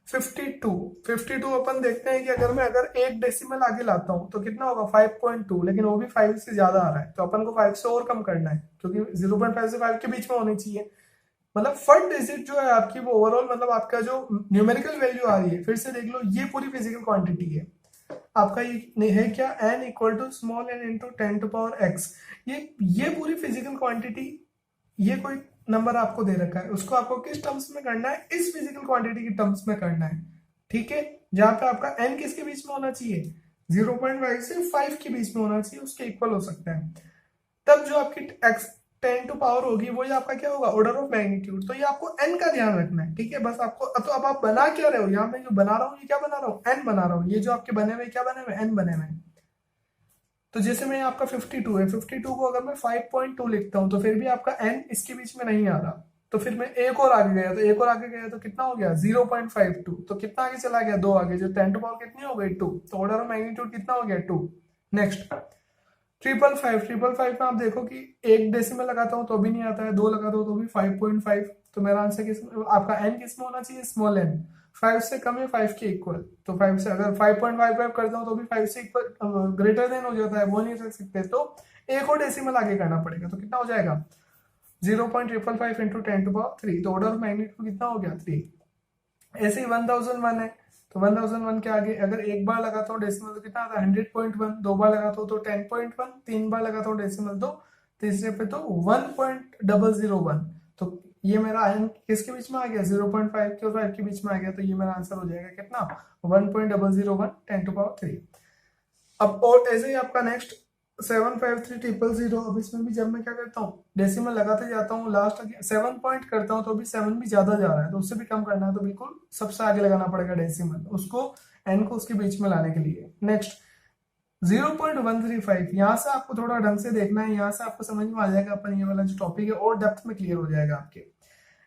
52 अपन देखते हैं कि अगर एक डेसिमल आगे लाता हूं तो कितना होगा 5.2, लेकिन वो भी 5 से ज्यादा आ रहा है, तो अपन को 5 से और कम करना है, क्योंकि 0.5 से 5 के बीच में होनी चाहिए। मतलब फर्स्ट डिजिट जो है आपकी वो ओवरऑल, मतलब आपका जो न्यूमेरिकल वैल्यू आ रही है, फिर से देख लो, ये पूरी फिजिकल क्वांटिटी है आपका। ये है क्या, n equal to small n into 10⁻x। ये पूरी फिजिकल क्वांटिटी, ये कोई नंबर आपको दे रखा है, उसको आपको किस टर्म्स में करना है, इस फिजिकल क्वांटिटी की टर्म्स में करना है। ठीक है, जहां पे आपका n किसके बीच में होना चाहिए, 0.5 से 5 के बीच में होना चाहिए, उसके इक्वल हो सकता है। तब जो आपकी x 10 टू पावर होगी वही आपका क्या होगा, ऑर्डर ऑफ मैग्नीट्यूड। तो ये आपको n का ध्यान रखना है, ठीक है। बस आपको तो अब आप बना क्या रहे हो, यहाँ पे जो बना रहा हूँ ये क्या बना रहा हूँ, n बना रहा हूँ। ये जो आपके बने हुए क्या बने हुए, n बने हुए। तो जैसे मैं आपका 52 है, 52 को अगर मैं 5.2 लिखता हूँ तो फिर भी आपका n इसके बीच में नहीं आ रहा। तो फिर मैं एक और आगे गया, तो एक और आगे गया तो कितना हो गया 0.52। तो कितना आगे चला गया, 2 आगे, जो 10 टू पावर कितनी हो गई 2। तो ऑर्डर ऑफ मैग्नीट्यूड कितना हो गया 2। नेक्स्ट 555, 555 में आप देखो कि एक डेसिमल लगाता हूँ तो भी नहीं आता है, 2 लगाता हूँ तो भी 5.5। तो मेरा आंसर किस, आपका n किस में होना चाहिए, स्मॉल n। 5 से कम है 5 के इक्वल। तो 5 से अगर 5.55 करता हूँ तो भी 5 से इक्वल ग्रेटर देन हो जाता है, वो नहीं रख सकते। तो एक और डेसिमल आगे करना पड़ेगा। तो कितना हो जाएगा 0.555 इंटू 10 टू पावर 3। तो ऑर्डर ऑफ मैग्नीट्यूड कितना हो गया 3। ऐसे ही 1001 है, तो 1001 के आगे अगर एक बार लगाता हूँ डेसिमल तो कितना आता है 100.1। 2 बार लगाता हूँ तो 10.1। 3 बार लगाता हूँ डेसिमल तो तीसरे पे तो 1.001। तो ये मेरा n किसके बीच में आ गया, 0.5 के और 5 के बीच में आ गया। तो ये मेरा आंसर हो जाएगा कितना 1.001 10 टू पावर 3। अब और ऐसे ही आपका नेक्स्ट 753,000। अब इसमें भी जब मैं क्या करता हूँ डेसिमल लगाते जाता हूँ, लास्ट 7 पॉइंट करता हूँ तो भी 7 भी ज्यादा जा रहा है, तो उससे भी कम करना है तो बिल्कुल सबसे आगे लगाना पड़ेगा डेसिमल, उसको n को उसके बीच में लाने के लिए। नेक्स्ट 0.135, यहाँ से आपको थोड़ा ढंग से देखना है, यहाँ से आपको समझ में आ जाएगा अपन ये वाला जो टॉपिक है और डेप्थ में क्लियर हो जाएगा आपके।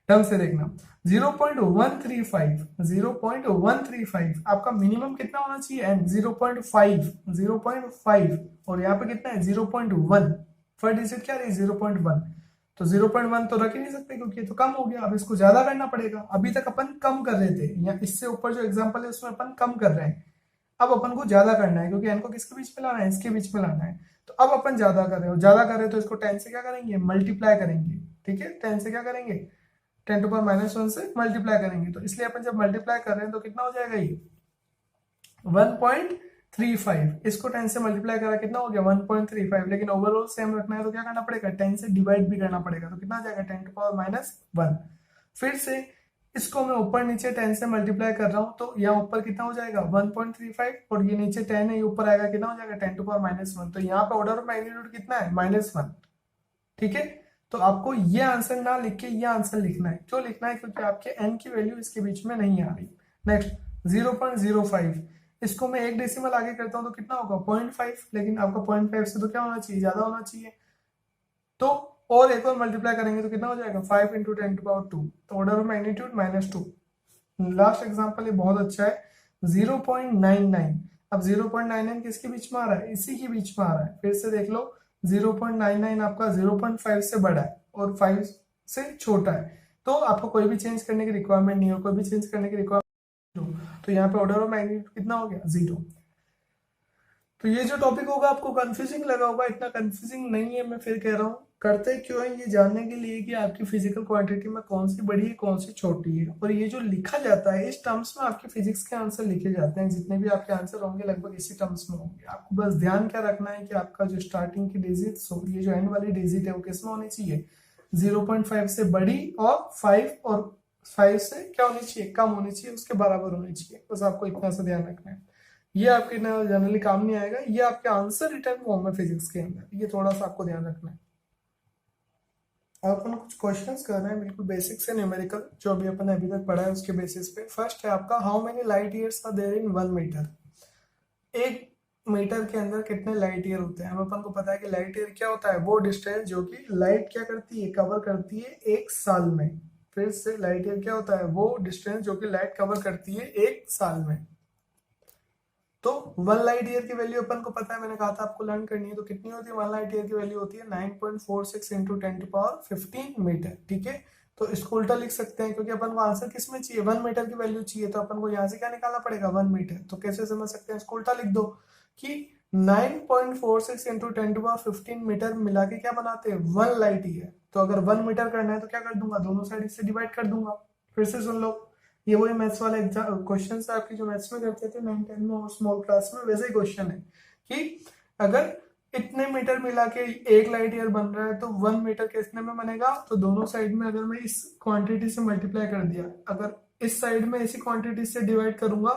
ढंग से देखना 0.135, 0.135 आपका मिनिमम कितना होना चाहिए n, 0.5, 0.5 और यहाँ पे कितना है 0.1। फर्स्ट डिजिट क्या रही 0.1। तो 0.1 तो रख ही नहीं सकते क्योंकि ये तो कम हो गया। अब इसको ज्यादा करना पड़ेगा। अभी तक अपन कम कर रहे थे, या इससे ऊपर जो एग्जांपल है उसमें अपन कम कर रहे हैं। अब अपन को ज्यादा करना है क्योंकि n को किसके बीच में लाना है, इसके बीच में लाना है। तो अब अपन ज्यादा कर रहे हो, ज्यादा कर रहे हो तो इसको 10 से क्या करेंगे, मल्टीप्लाई करेंगे। ठीक है, 10 से क्या करेंगे, 10 टू पावर -1 से मल्टीप्लाई करेंगे। तो इसलिए अपन जब मल्टीप्लाई कर रहे हैं तो कितना हो जाएगा ये 1.35। इसको 10 से मल्टीप्लाई करा कितना हो गया 1.35। लेकिन ओवरऑल सेम रखना है तो क्या करना पड़ेगा 10 से डिवाइड भी करना पड़ेगा। तो कितना आ जाएगा 10 टू पावर -1। फिर से इसको मैं ऊपर नीचे 10 से मल्टीप्लाई कर रहा हूँ तो यहाँ ऊपर कितना हो जाएगा 1.35 और ये नीचे 10 है, ये ऊपर आएगा कितना हो जाएगा 10 टू पावर -1। तो यहाँ पे ऑर्डर ऑफ मैग्नीट्यूड कितना है -1। ठीक है, तो आपको ये आंसर ना लिख के ये आंसर लिखना है। क्यों लिखना है, क्योंकि आपके n की वैल्यू इसके बीच में नहीं आ रही। नेक्स्ट 0.05, इसको मैं एक डेसिमल आगे करता हूँ तो कितना होगा 0.5। लेकिन आपका 0.5 से तो क्या होना चाहिए, ज्यादा होना चाहिए। तो और एक और मल्टीप्लाई करेंगे तो कितना हो जाएगा 5 इंटू 10 टू पावर 2। तो order of magnitude -2। Last example ये बहुत अच्छा है 0.99। अब 0.99 किसके बीच में आ रहा है, इसी के बीच में आ रहा है। फिर से देख लो 0.99 आपका 0.5 से बड़ा है और 5 से छोटा है। तो आपको कोई भी चेंज करने की रिक्वायरमेंट नहीं हो, कोई भी चेंज करने की रिक्वायरमेंट। तो यहाँ पे ऑर्डर ऑफ मैग्नीट्यूड कितना हो गया 0। तो ये जो टॉपिक होगा आपको कंफ्यूजिंग लगा होगा, इतना कंफ्यूजिंग नहीं है। मैं फिर कह रहा हूँ करते क्यों है ये जानने के लिए कि आपकी फिजिकल क्वांटिटी में कौन सी बड़ी है कौन सी छोटी है। और ये जो लिखा जाता है इस टर्म्स में आपके फिजिक्स के आंसर लिखे जाते हैं। जितने भी आपके आंसर होंगे लगभग इसी टर्म्स में होंगे। आपको बस ध्यान क्या रखना है कि आपका जो स्टार्टिंग की डिजिट हो, ये जो एंड वाली डिजिट है वो किसमें होनी चाहिए 0.5 से बड़ी और 5 से क्या होनी चाहिए, कम होनी चाहिए, उसके बराबर होनी चाहिए। बस आपको इतना सा ध्यान रखना है। ये आपके जनरली काम नहीं आएगा, ये आपके आंसर रिटर्न फॉर्म है फिजिक्स के अंदर, ये थोड़ा सा आपको ध्यान रखना है। अपन कुछ क्वेश्चंस कर रहे हैं बिल्कुल बेसिक से न्यूमेरिकल, जो अभी अपन ने अभी तक पढ़ा है उसके बेसिस पे। फर्स्ट है आपका how many light years are there in 1 metre. 1 metre के अंदर कितने लाइट ईयर होते हैं। अब अपन को पता है कि लाइट ईयर क्या होता है, वो डिस्टेंस जो कि लाइट क्या करती है, कवर करती है 1 साल में। फिर से लाइट ईयर क्या होता है, वो डिस्टेंस जो कि लाइट कवर करती है 1 साल में। तो 1 लाइट ईयर की वैल्यू अपन को पता है, मैंने कहा था आपको लर्न करनी है। तो कितनी होती है 1 लाइट ईयर की वैल्यू होती है 9.46 इंटू 10 टू पावर 15 मीटर। ठीक है, तो इसको उल्टा लिख सकते हैं क्योंकि अपन को आंसर किस में चाहिए 1 मीटर की वैल्यू चाहिए। तो अपन को यहाँ से क्या निकालना पड़ेगा 1 मीटर। तो कैसे समझ सकते हैं, इसको उल्टा लिख दो कि 9.46 इंटू 10 टू पावर 15 मीटर मिला के क्या बनाते हैं 1 लाइट ईयर। तो अगर 1 मीटर करना है तो क्या कर दूंगा, दोनों साइड इससे डिवाइड कर दूंगा। फिर से सुन लो, ये वही मैथ्स वाला एग्जाम क्वेश्चन है आपकी जो मैथ्स में करते थे 9, 10 में और स्मॉल क्लास में, वैसे ही क्वेश्चन है कि अगर इतने मीटर मिला के 1 लाइट ईयर बन रहा है तो 1 मीटर कितने में बनेगा। तो दोनों साइड में अगर मैं इस क्वांटिटी से मल्टीप्लाई कर दिया, अगर इस साइड में इसी क्वांटिटी से डिवाइड करूंगा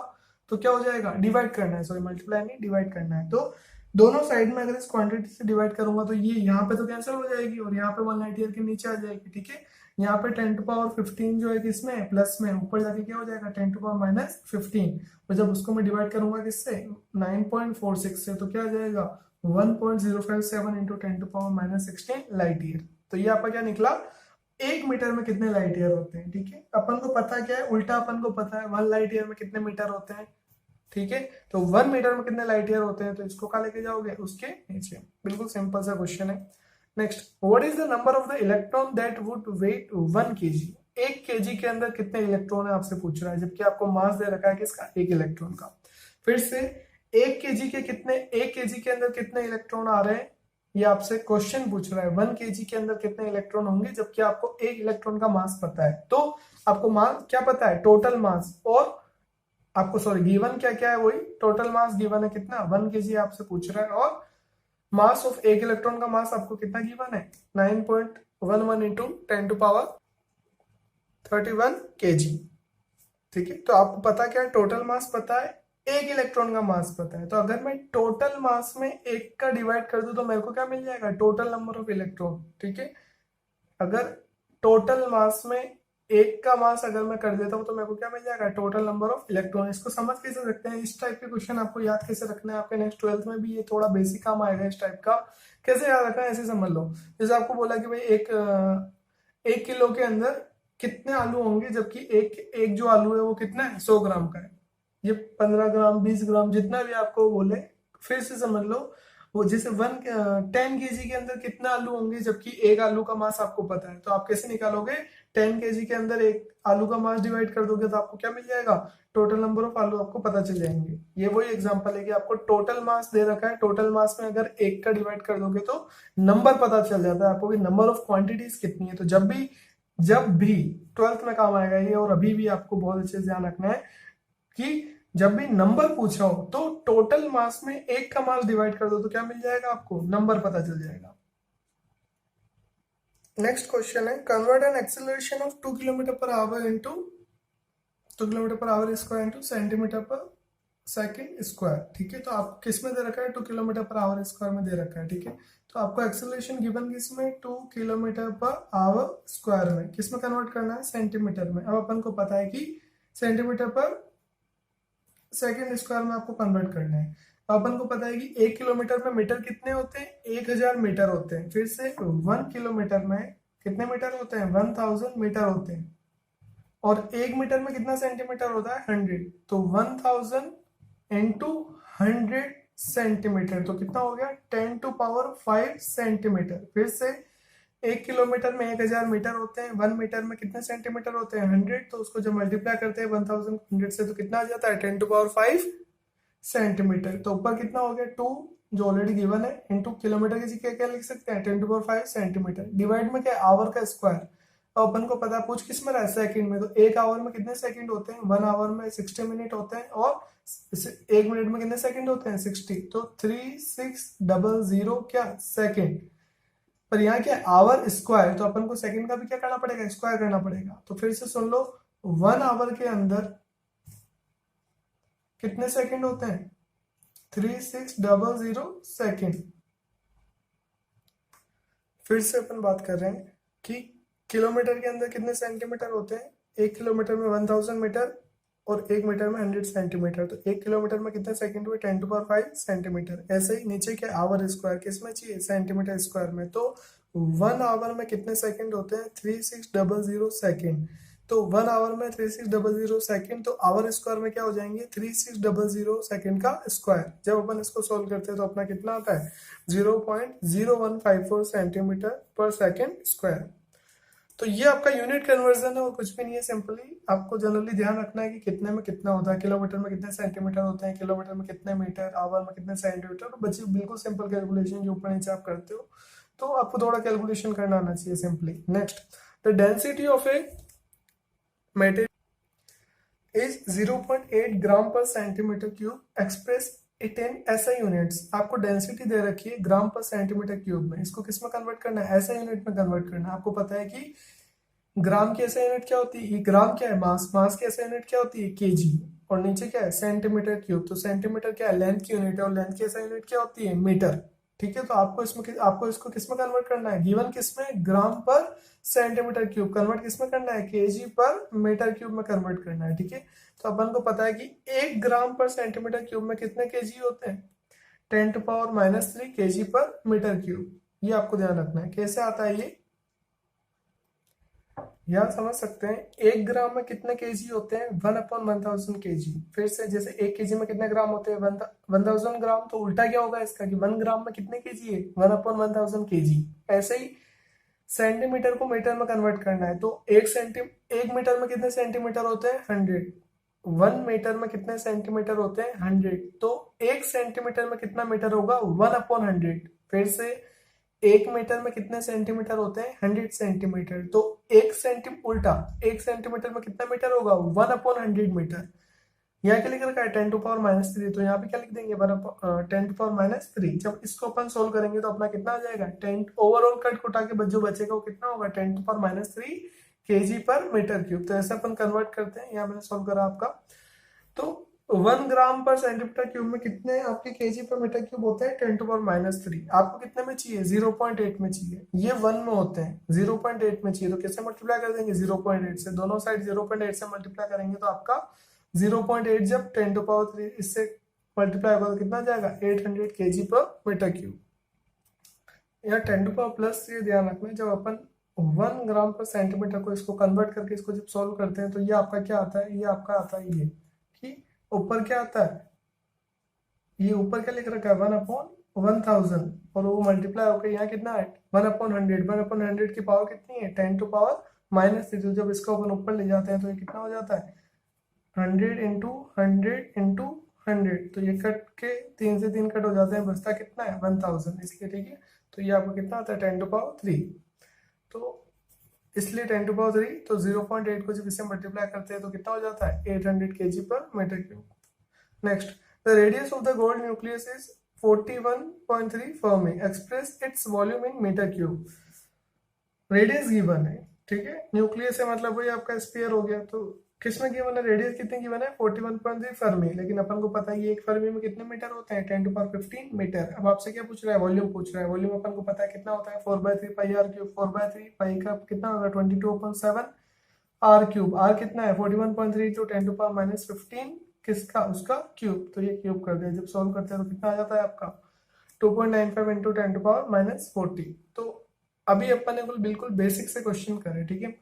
तो क्या हो जाएगा, डिवाइड करना है, सॉरी मल्टीप्लाई नहीं डिवाइड करना है। तो दोनों साइड में अगर इस क्वांटिटी से डिवाइड करूंगा तो ये यहाँ पे तो कैंसिल हो जाएगी और यहाँ पे 1 लाइट ईयर के नीचे आ जाएगी, ठीक है। यहाँ पे 10⁻15 जो है किसमें प्लस में, ऊपर जाके क्या हो जाएगा 10⁻−15, और जब उसको मैं डिवाइड करूंगा किससे 9.46 से, तो क्या आ जाएगा 1.057 इंटू 10⁻−16 लाइट ईयर। तो ये आपका क्या निकला, 1 मीटर में कितने लाइट ईयर होते हैं, ठीक है। अपन को पता क्या है, उल्टा अपन को पता है 1 लाइट ईयर में कितने मीटर होते हैं, ठीक है। तो 1 मीटर में कितने लाइट ईयर होते हैं, तो इसको कहाँ लेके जाओगे, उसके नीचे। बिल्कुल सिंपल सा क्वेश्चन है। Next, what is the number of the electron that would weigh 1 kg। 1 kg के अंदर कितने इलेक्ट्रॉन है आपसे पूछ रहा है, जबकि आपको मास दे रखा है किसका, 1 इलेक्ट्रॉन का। फिर से 1 kg के कितने, 1 kg के अंदर कितने इलेक्ट्रॉन आ रहे हैं, ये आपसे क्वेश्चन पूछ रहा है। 1 kg के अंदर कितने इलेक्ट्रॉन होंगे, जबकि आपको 1 इलेक्ट्रॉन का मास पता है। तो आपको मास क्या पता है, टोटल मास, और आपको सॉरी गिवन क्या क्या है, वही टोटल मास गिवन है कितना 1 kg आपसे पूछ रहा है, और मास ऑफ 1 इलेक्ट्रॉन का मास आपको कितना गिवन है 9.11 इंटू 10⁻31 kg, ठीक है। तो आपको पता क्या है, टोटल मास पता है, 1 इलेक्ट्रॉन का मास पता है। तो अगर मैं टोटल मास में 1 का डिवाइड कर दूं तो मेरे को क्या मिल जाएगा, टोटल नंबर ऑफ इलेक्ट्रॉन, ठीक है। अगर टोटल मास में 1 का मास अगर मैं कर देता हूं तो मेरे को क्या मिल जाएगा, टोटल नंबर ऑफ इलेक्ट्रॉन। इसको समझ कैसे रखते हैं, इस टाइप के क्वेश्चन आपको याद कैसे रखना है, आपके नेक्स्ट 12th में भी ये थोड़ा बेसिक काम आएगा इस टाइप का। कैसे याद रखना है, ऐसे समझ लो। जैसे आपको बोला कि भाई 1 किलो के अंदर कितने आलू होंगे, जबकि एक एक जो आलू है वो कितना है 100 ग्राम का है। ये 15 ग्राम 20 ग्राम जितना भी आपको बोले, फिर से समझ लो। वो जैसे 10 kg के अंदर कितना आलू होंगे, जबकि एक आलू का मास आपको पता है। तो आप कैसे निकालोगे, 10 kg के अंदर एक आलू का मास डिवाइड कर दोगे तो आपको क्या मिल जाएगा, टोटल नंबर ऑफ आलू आपको पता चल जाएंगे। ये वही एग्जांपल है कि आपको टोटल मास दे रखा है, टोटल मास में अगर 1 का डिवाइड कर दोगे तो नंबर पता चल जाता है आपको कि नंबर ऑफ क्वांटिटीज कितनी है। तो जब भी 12th में काम आएगा ये, और अभी भी आपको बहुत अच्छे से ध्यान रखना है कि जब भी नंबर पूछा हो तो टोटल मास में 1 का मास डिवाइड कर दो तो क्या मिल जाएगा, आपको नंबर पता चल जाएगा। नेक्स्ट क्वेश्चन है, convert an acceleration of 2 kilometre per hour into 2 kilometre per hour square into centimetre पर सेकंड स्क्वायर, ठीक है। तो आपको किस में दे रखा है, 2 किलोमीटर पर आवर स्क्वायर में दे रखा है, ठीक है। तो आपको एक्सेलरेशन गिवन किस में, 2 किलोमीटर पर आवर स्क्वायर में, किस में कन्वर्ट करना है, सेंटीमीटर में। अब अपन को पता है कि सेंटीमीटर पर सेकंड स्क्वायर में आपको कन्वर्ट करना है। अपन को पता है कि 1 किलोमीटर में मीटर कितने होते हैं, 1000 मीटर होते हैं। फिर से 1 किलोमीटर में कितने मीटर होते हैं, 1000 मीटर होते हैं। और 1 मीटर में कितना सेंटीमीटर होता है, 100। तो 1000 इंटू 100 सेंटीमीटर, तो कितना हो गया 10⁵ सेंटीमीटर। फिर से 1 किलोमीटर में 1000 मीटर होते हैं, 1 मीटर में कितने सेंटीमीटर होते हैं, 100। तो उसको जब मल्टीप्लाई करते हैं 1000 से तो कितना आ जाता है 10⁵ सेंटीमीटर। तो ऊपर कितना हो गया 2 जो ऑलरेडी गिवन है, इंटू किलोमीटर की जगह क्या लिख सकते हैं 10⁵ सेंटीमीटर, डिवाइड में क्या है आवर का स्क्वायर। अब अपन को पता पूछ किस में रहा है, सेकंड में। तो 1 आवर में कितने सेकंड होते हैं, 1 आवर में 60 मिनट होते हैं, और 1 मिनट में कितने सेकंड होते हैं 60। तो 3600 क्या सेकंड। पर यहाँ क्या आवर स्क्वायर, तो अपन को सेकंड का भी क्या करना पड़ेगा, स्क्वायर करना पड़ेगा। तो फिर से सुन लो, 1 आवर के अंदर कितने सेकंड होते हैं, 3600 सेकंड। फिर से अपन बात कर रहे हैं कि किलोमीटर के अंदर कितने सेंटीमीटर होते हैं, 1 किलोमीटर में 1000 मीटर, और 1 मीटर में 100 सेंटीमीटर। तो 1 किलोमीटर में कितने सेकंड हुए 10⁵ सेंटीमीटर। ऐसे ही नीचे क्या आवर स्क्वायर किस में चाहिए, सेंटीमीटर स्क्वायर में। तो 1 आवर में कितने सेकंड होते हैं, 3600 सेकंड। तो 1 आवर में 3600 सेकंड, तो आवर स्क्वायर में क्या हो जाएंगे 3600 सेकंड का स्क्वायर। जब अपन इसको सोल्व करते हैं तो अपना कितना आता है 0.0154 सेंटीमीटर पर सेकंड स्क्वायर। तो ये आपका यूनिट कन्वर्जन है और कुछ भी नहीं है। सिंपली आपको जनरली ध्यान रखना है कि कितने में कितना होता है, किलोमीटर में कितने सेंटीमीटर होते हैं, किलोमीटर में कितने मीटर, आवर में कितने सेंटीमीटर। बच्चे बिल्कुल सिंपल कैलकुलेशन जो ऊपर नीचे आप करते हो, तो आपको थोड़ा कैलकुलेशन करना आना चाहिए simply. Next, the density of a material is 0.8 ग्राम पर centimetre cube express it in ऐसा यूनिट्स। आपको डेंसिटी दे रखी है ग्राम पर सेंटीमीटर क्यूब में, इसको किस में कन्वर्ट करना है, ऐसा यूनिट में कन्वर्ट करना है। आपको पता है कि ग्राम की ऐसा यूनिट क्या होती है, ग्राम क्या है, मास की ऐसा यूनिट क्या होती है, केजी। और नीचे क्या है सेंटीमीटर क्यूब। तो सेंटीमीटर क्या है लेंथ की यूनिट है और लेंथ की ऐसा यूनिट क्या होती है मीटर। ठीक है, तो आपको इसको किस में कन्वर्ट करना है, गिवन किस में, ग्राम पर सेंटीमीटर क्यूब, कन्वर्ट किस में करना है, केजी पर मीटर क्यूब में कन्वर्ट करना है। ठीक है, तो अपन को पता है कि 1 ग्राम पर सेंटीमीटर क्यूब में कितने केजी होते हैं, 10⁻³ केजी पर मीटर क्यूब। ये आपको ध्यान रखना है। कैसे आता है ये, यहाँ समझ सकते हैं 1 ग्राम में कितने केजी होते हैं, 1/1000 केजी। फिर से जैसे 1 केजी में कितने ग्राम होते हैं, 1000 ग्राम। तो उल्टा क्या होगा इसका कि 1 ग्राम में कितने केजी है, 1/1000 केजी। ऐसे ही सेंटीमीटर को मीटर में कन्वर्ट करना है, तो 1 मीटर में कितने सेंटीमीटर होते हैं, 100। 1 मीटर में कितने सेंटीमीटर होते हैं, 100। तो 1 सेंटीमीटर में कितना मीटर होगा, 1/100। फिर से 1 मीटर में कितने सेंटीमीटर होते हैं, 100 सेंटीमीटर। तो उल्टा 1 सेंटीमीटर में कितना मीटर होगा, 1/100 मीटर। यहाँ क्या लिख रखा है, 10⁻³ तो यहाँ पे क्या लिख देंगे, 10⁻3। जब इसको अपन सोल्व करेंगे तो अपना कितना आ जाएगा, 10 ओवरऑल कट उठा के जो बचेगा वो कितना होगा, 10⁻³ केजी पर मीटर क्यूब। तो ऐसा अपन कन्वर्ट करते हैं। यहाँ मैंने सोल्व करा आपका। तो 1 ग्राम पर सेंटीमीटर क्यूब में कितने आपके केजी पर मीटर क्यूब होते हैं, 10⁻3। आपको कितने में चाहिए, 0.8 में चाहिए। ये 1 में होते हैं, 0.8 में चाहिए। तो कैसे मल्टीप्लाई कर देंगे, 0.8 से। दोनों साइड 0.8 से मल्टीप्लाई करेंगे तो आपका 0.8 जब 10⁻³ इससे मल्टीप्लाई होगा तो कितना जाएगा, 800 केजी पर मीटर क्यूब। यहाँ 10⁻+ ध्यान रखना है, जब अपन 1 ग्राम पर सेंटीमीटर को इसको कन्वर्ट करके इसको जब सॉल्व करते हैं तो ये आपका क्या आता है, ये आपका आता है ये कि ऊपर क्या आता है, ये ऊपर क्या लिख रखा है, 1/1000 और वो मल्टीप्लाई होकर यहाँ कितना है, 1/100। 1/100 की पावर कितनी है, 10⁻³ तो जब इसको अपन ऊपर ले जाते हैं तो ये कितना हो जाता है, 100 इंटू 100 तो ये कट के 3 से 3 कट हो जाते हैं, बचता कितना है, 1000 इसलिए। ठीक है, तो ये आपको कितना आता है, 10⁻3। तो इसलिए 10⁻3 तो 0.8 को जब इससे मल्टीप्लाई करते हैं तो कितना हो जाता है, 800 केजी पर metre cube. Next, the radius of the gold nucleus is 41.3 fermi, express its volume in metre cube. Radius given है, ठीक है, न्यूक्लियस है मतलब वही आपका स्फीयर हो गया। तो किसमें गिवन है, रेडियस कितने गिवन है, 41.3 फर्मी। लेकिन अपन को पता है ये एक फर्मी में कितने मीटर होते हैं, 10⁻15 मीटर। अब आपसे क्या पूछ रहा है, वॉल्यूम पूछ रहा है। वॉल्यूम अपन को पता है कितना होता है, 4/3 पाई r क्यूब। 4/3 पाई का कितना होगा, 22/7 r क्यूब। r कितना है, 41.3 तो 10⁻15 किसका, उसका क्यूब। तो ये क्यूब कर दिया। जब सॉल्व करते हैं तो कितना आ जाता है आपका, 2.95 इंटू 10⁻40। तो अभी अपन ने बिल्कुल बेसिक से क्वेश्चन करे, ठीक है।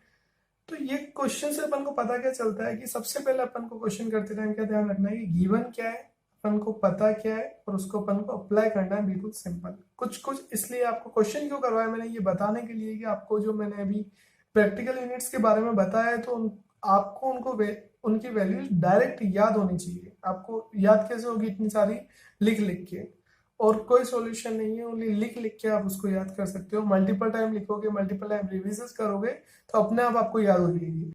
तो ये क्वेश्चन से अपन को पता क्या चलता है कि सबसे पहले अपन को क्वेश्चन करते टाइम क्या ध्यान रखना है कि गिवन क्या है, अपन को पता क्या है और उसको अपन को अप्लाई करना है। बिल्कुल सिंपल। कुछ इसलिए आपको क्वेश्चन क्यों करवाया मैंने, ये बताने के लिए कि आपको जो मैंने अभी प्रैक्टिकल यूनिट्स के बारे में बताया है तो आपको उनकी वैल्यूज डायरेक्ट याद होनी चाहिए। आपको याद कैसे होगी, इतनी सारी लिख लिख के। और कोई सॉल्यूशन नहीं है, ओनली लिख लिख के आप उसको याद कर सकते हो। मल्टीपल टाइम लिखोगे, मल्टीपल टाइम रिविजन करोगे तो अपने आप आपको याद हो जाएगी।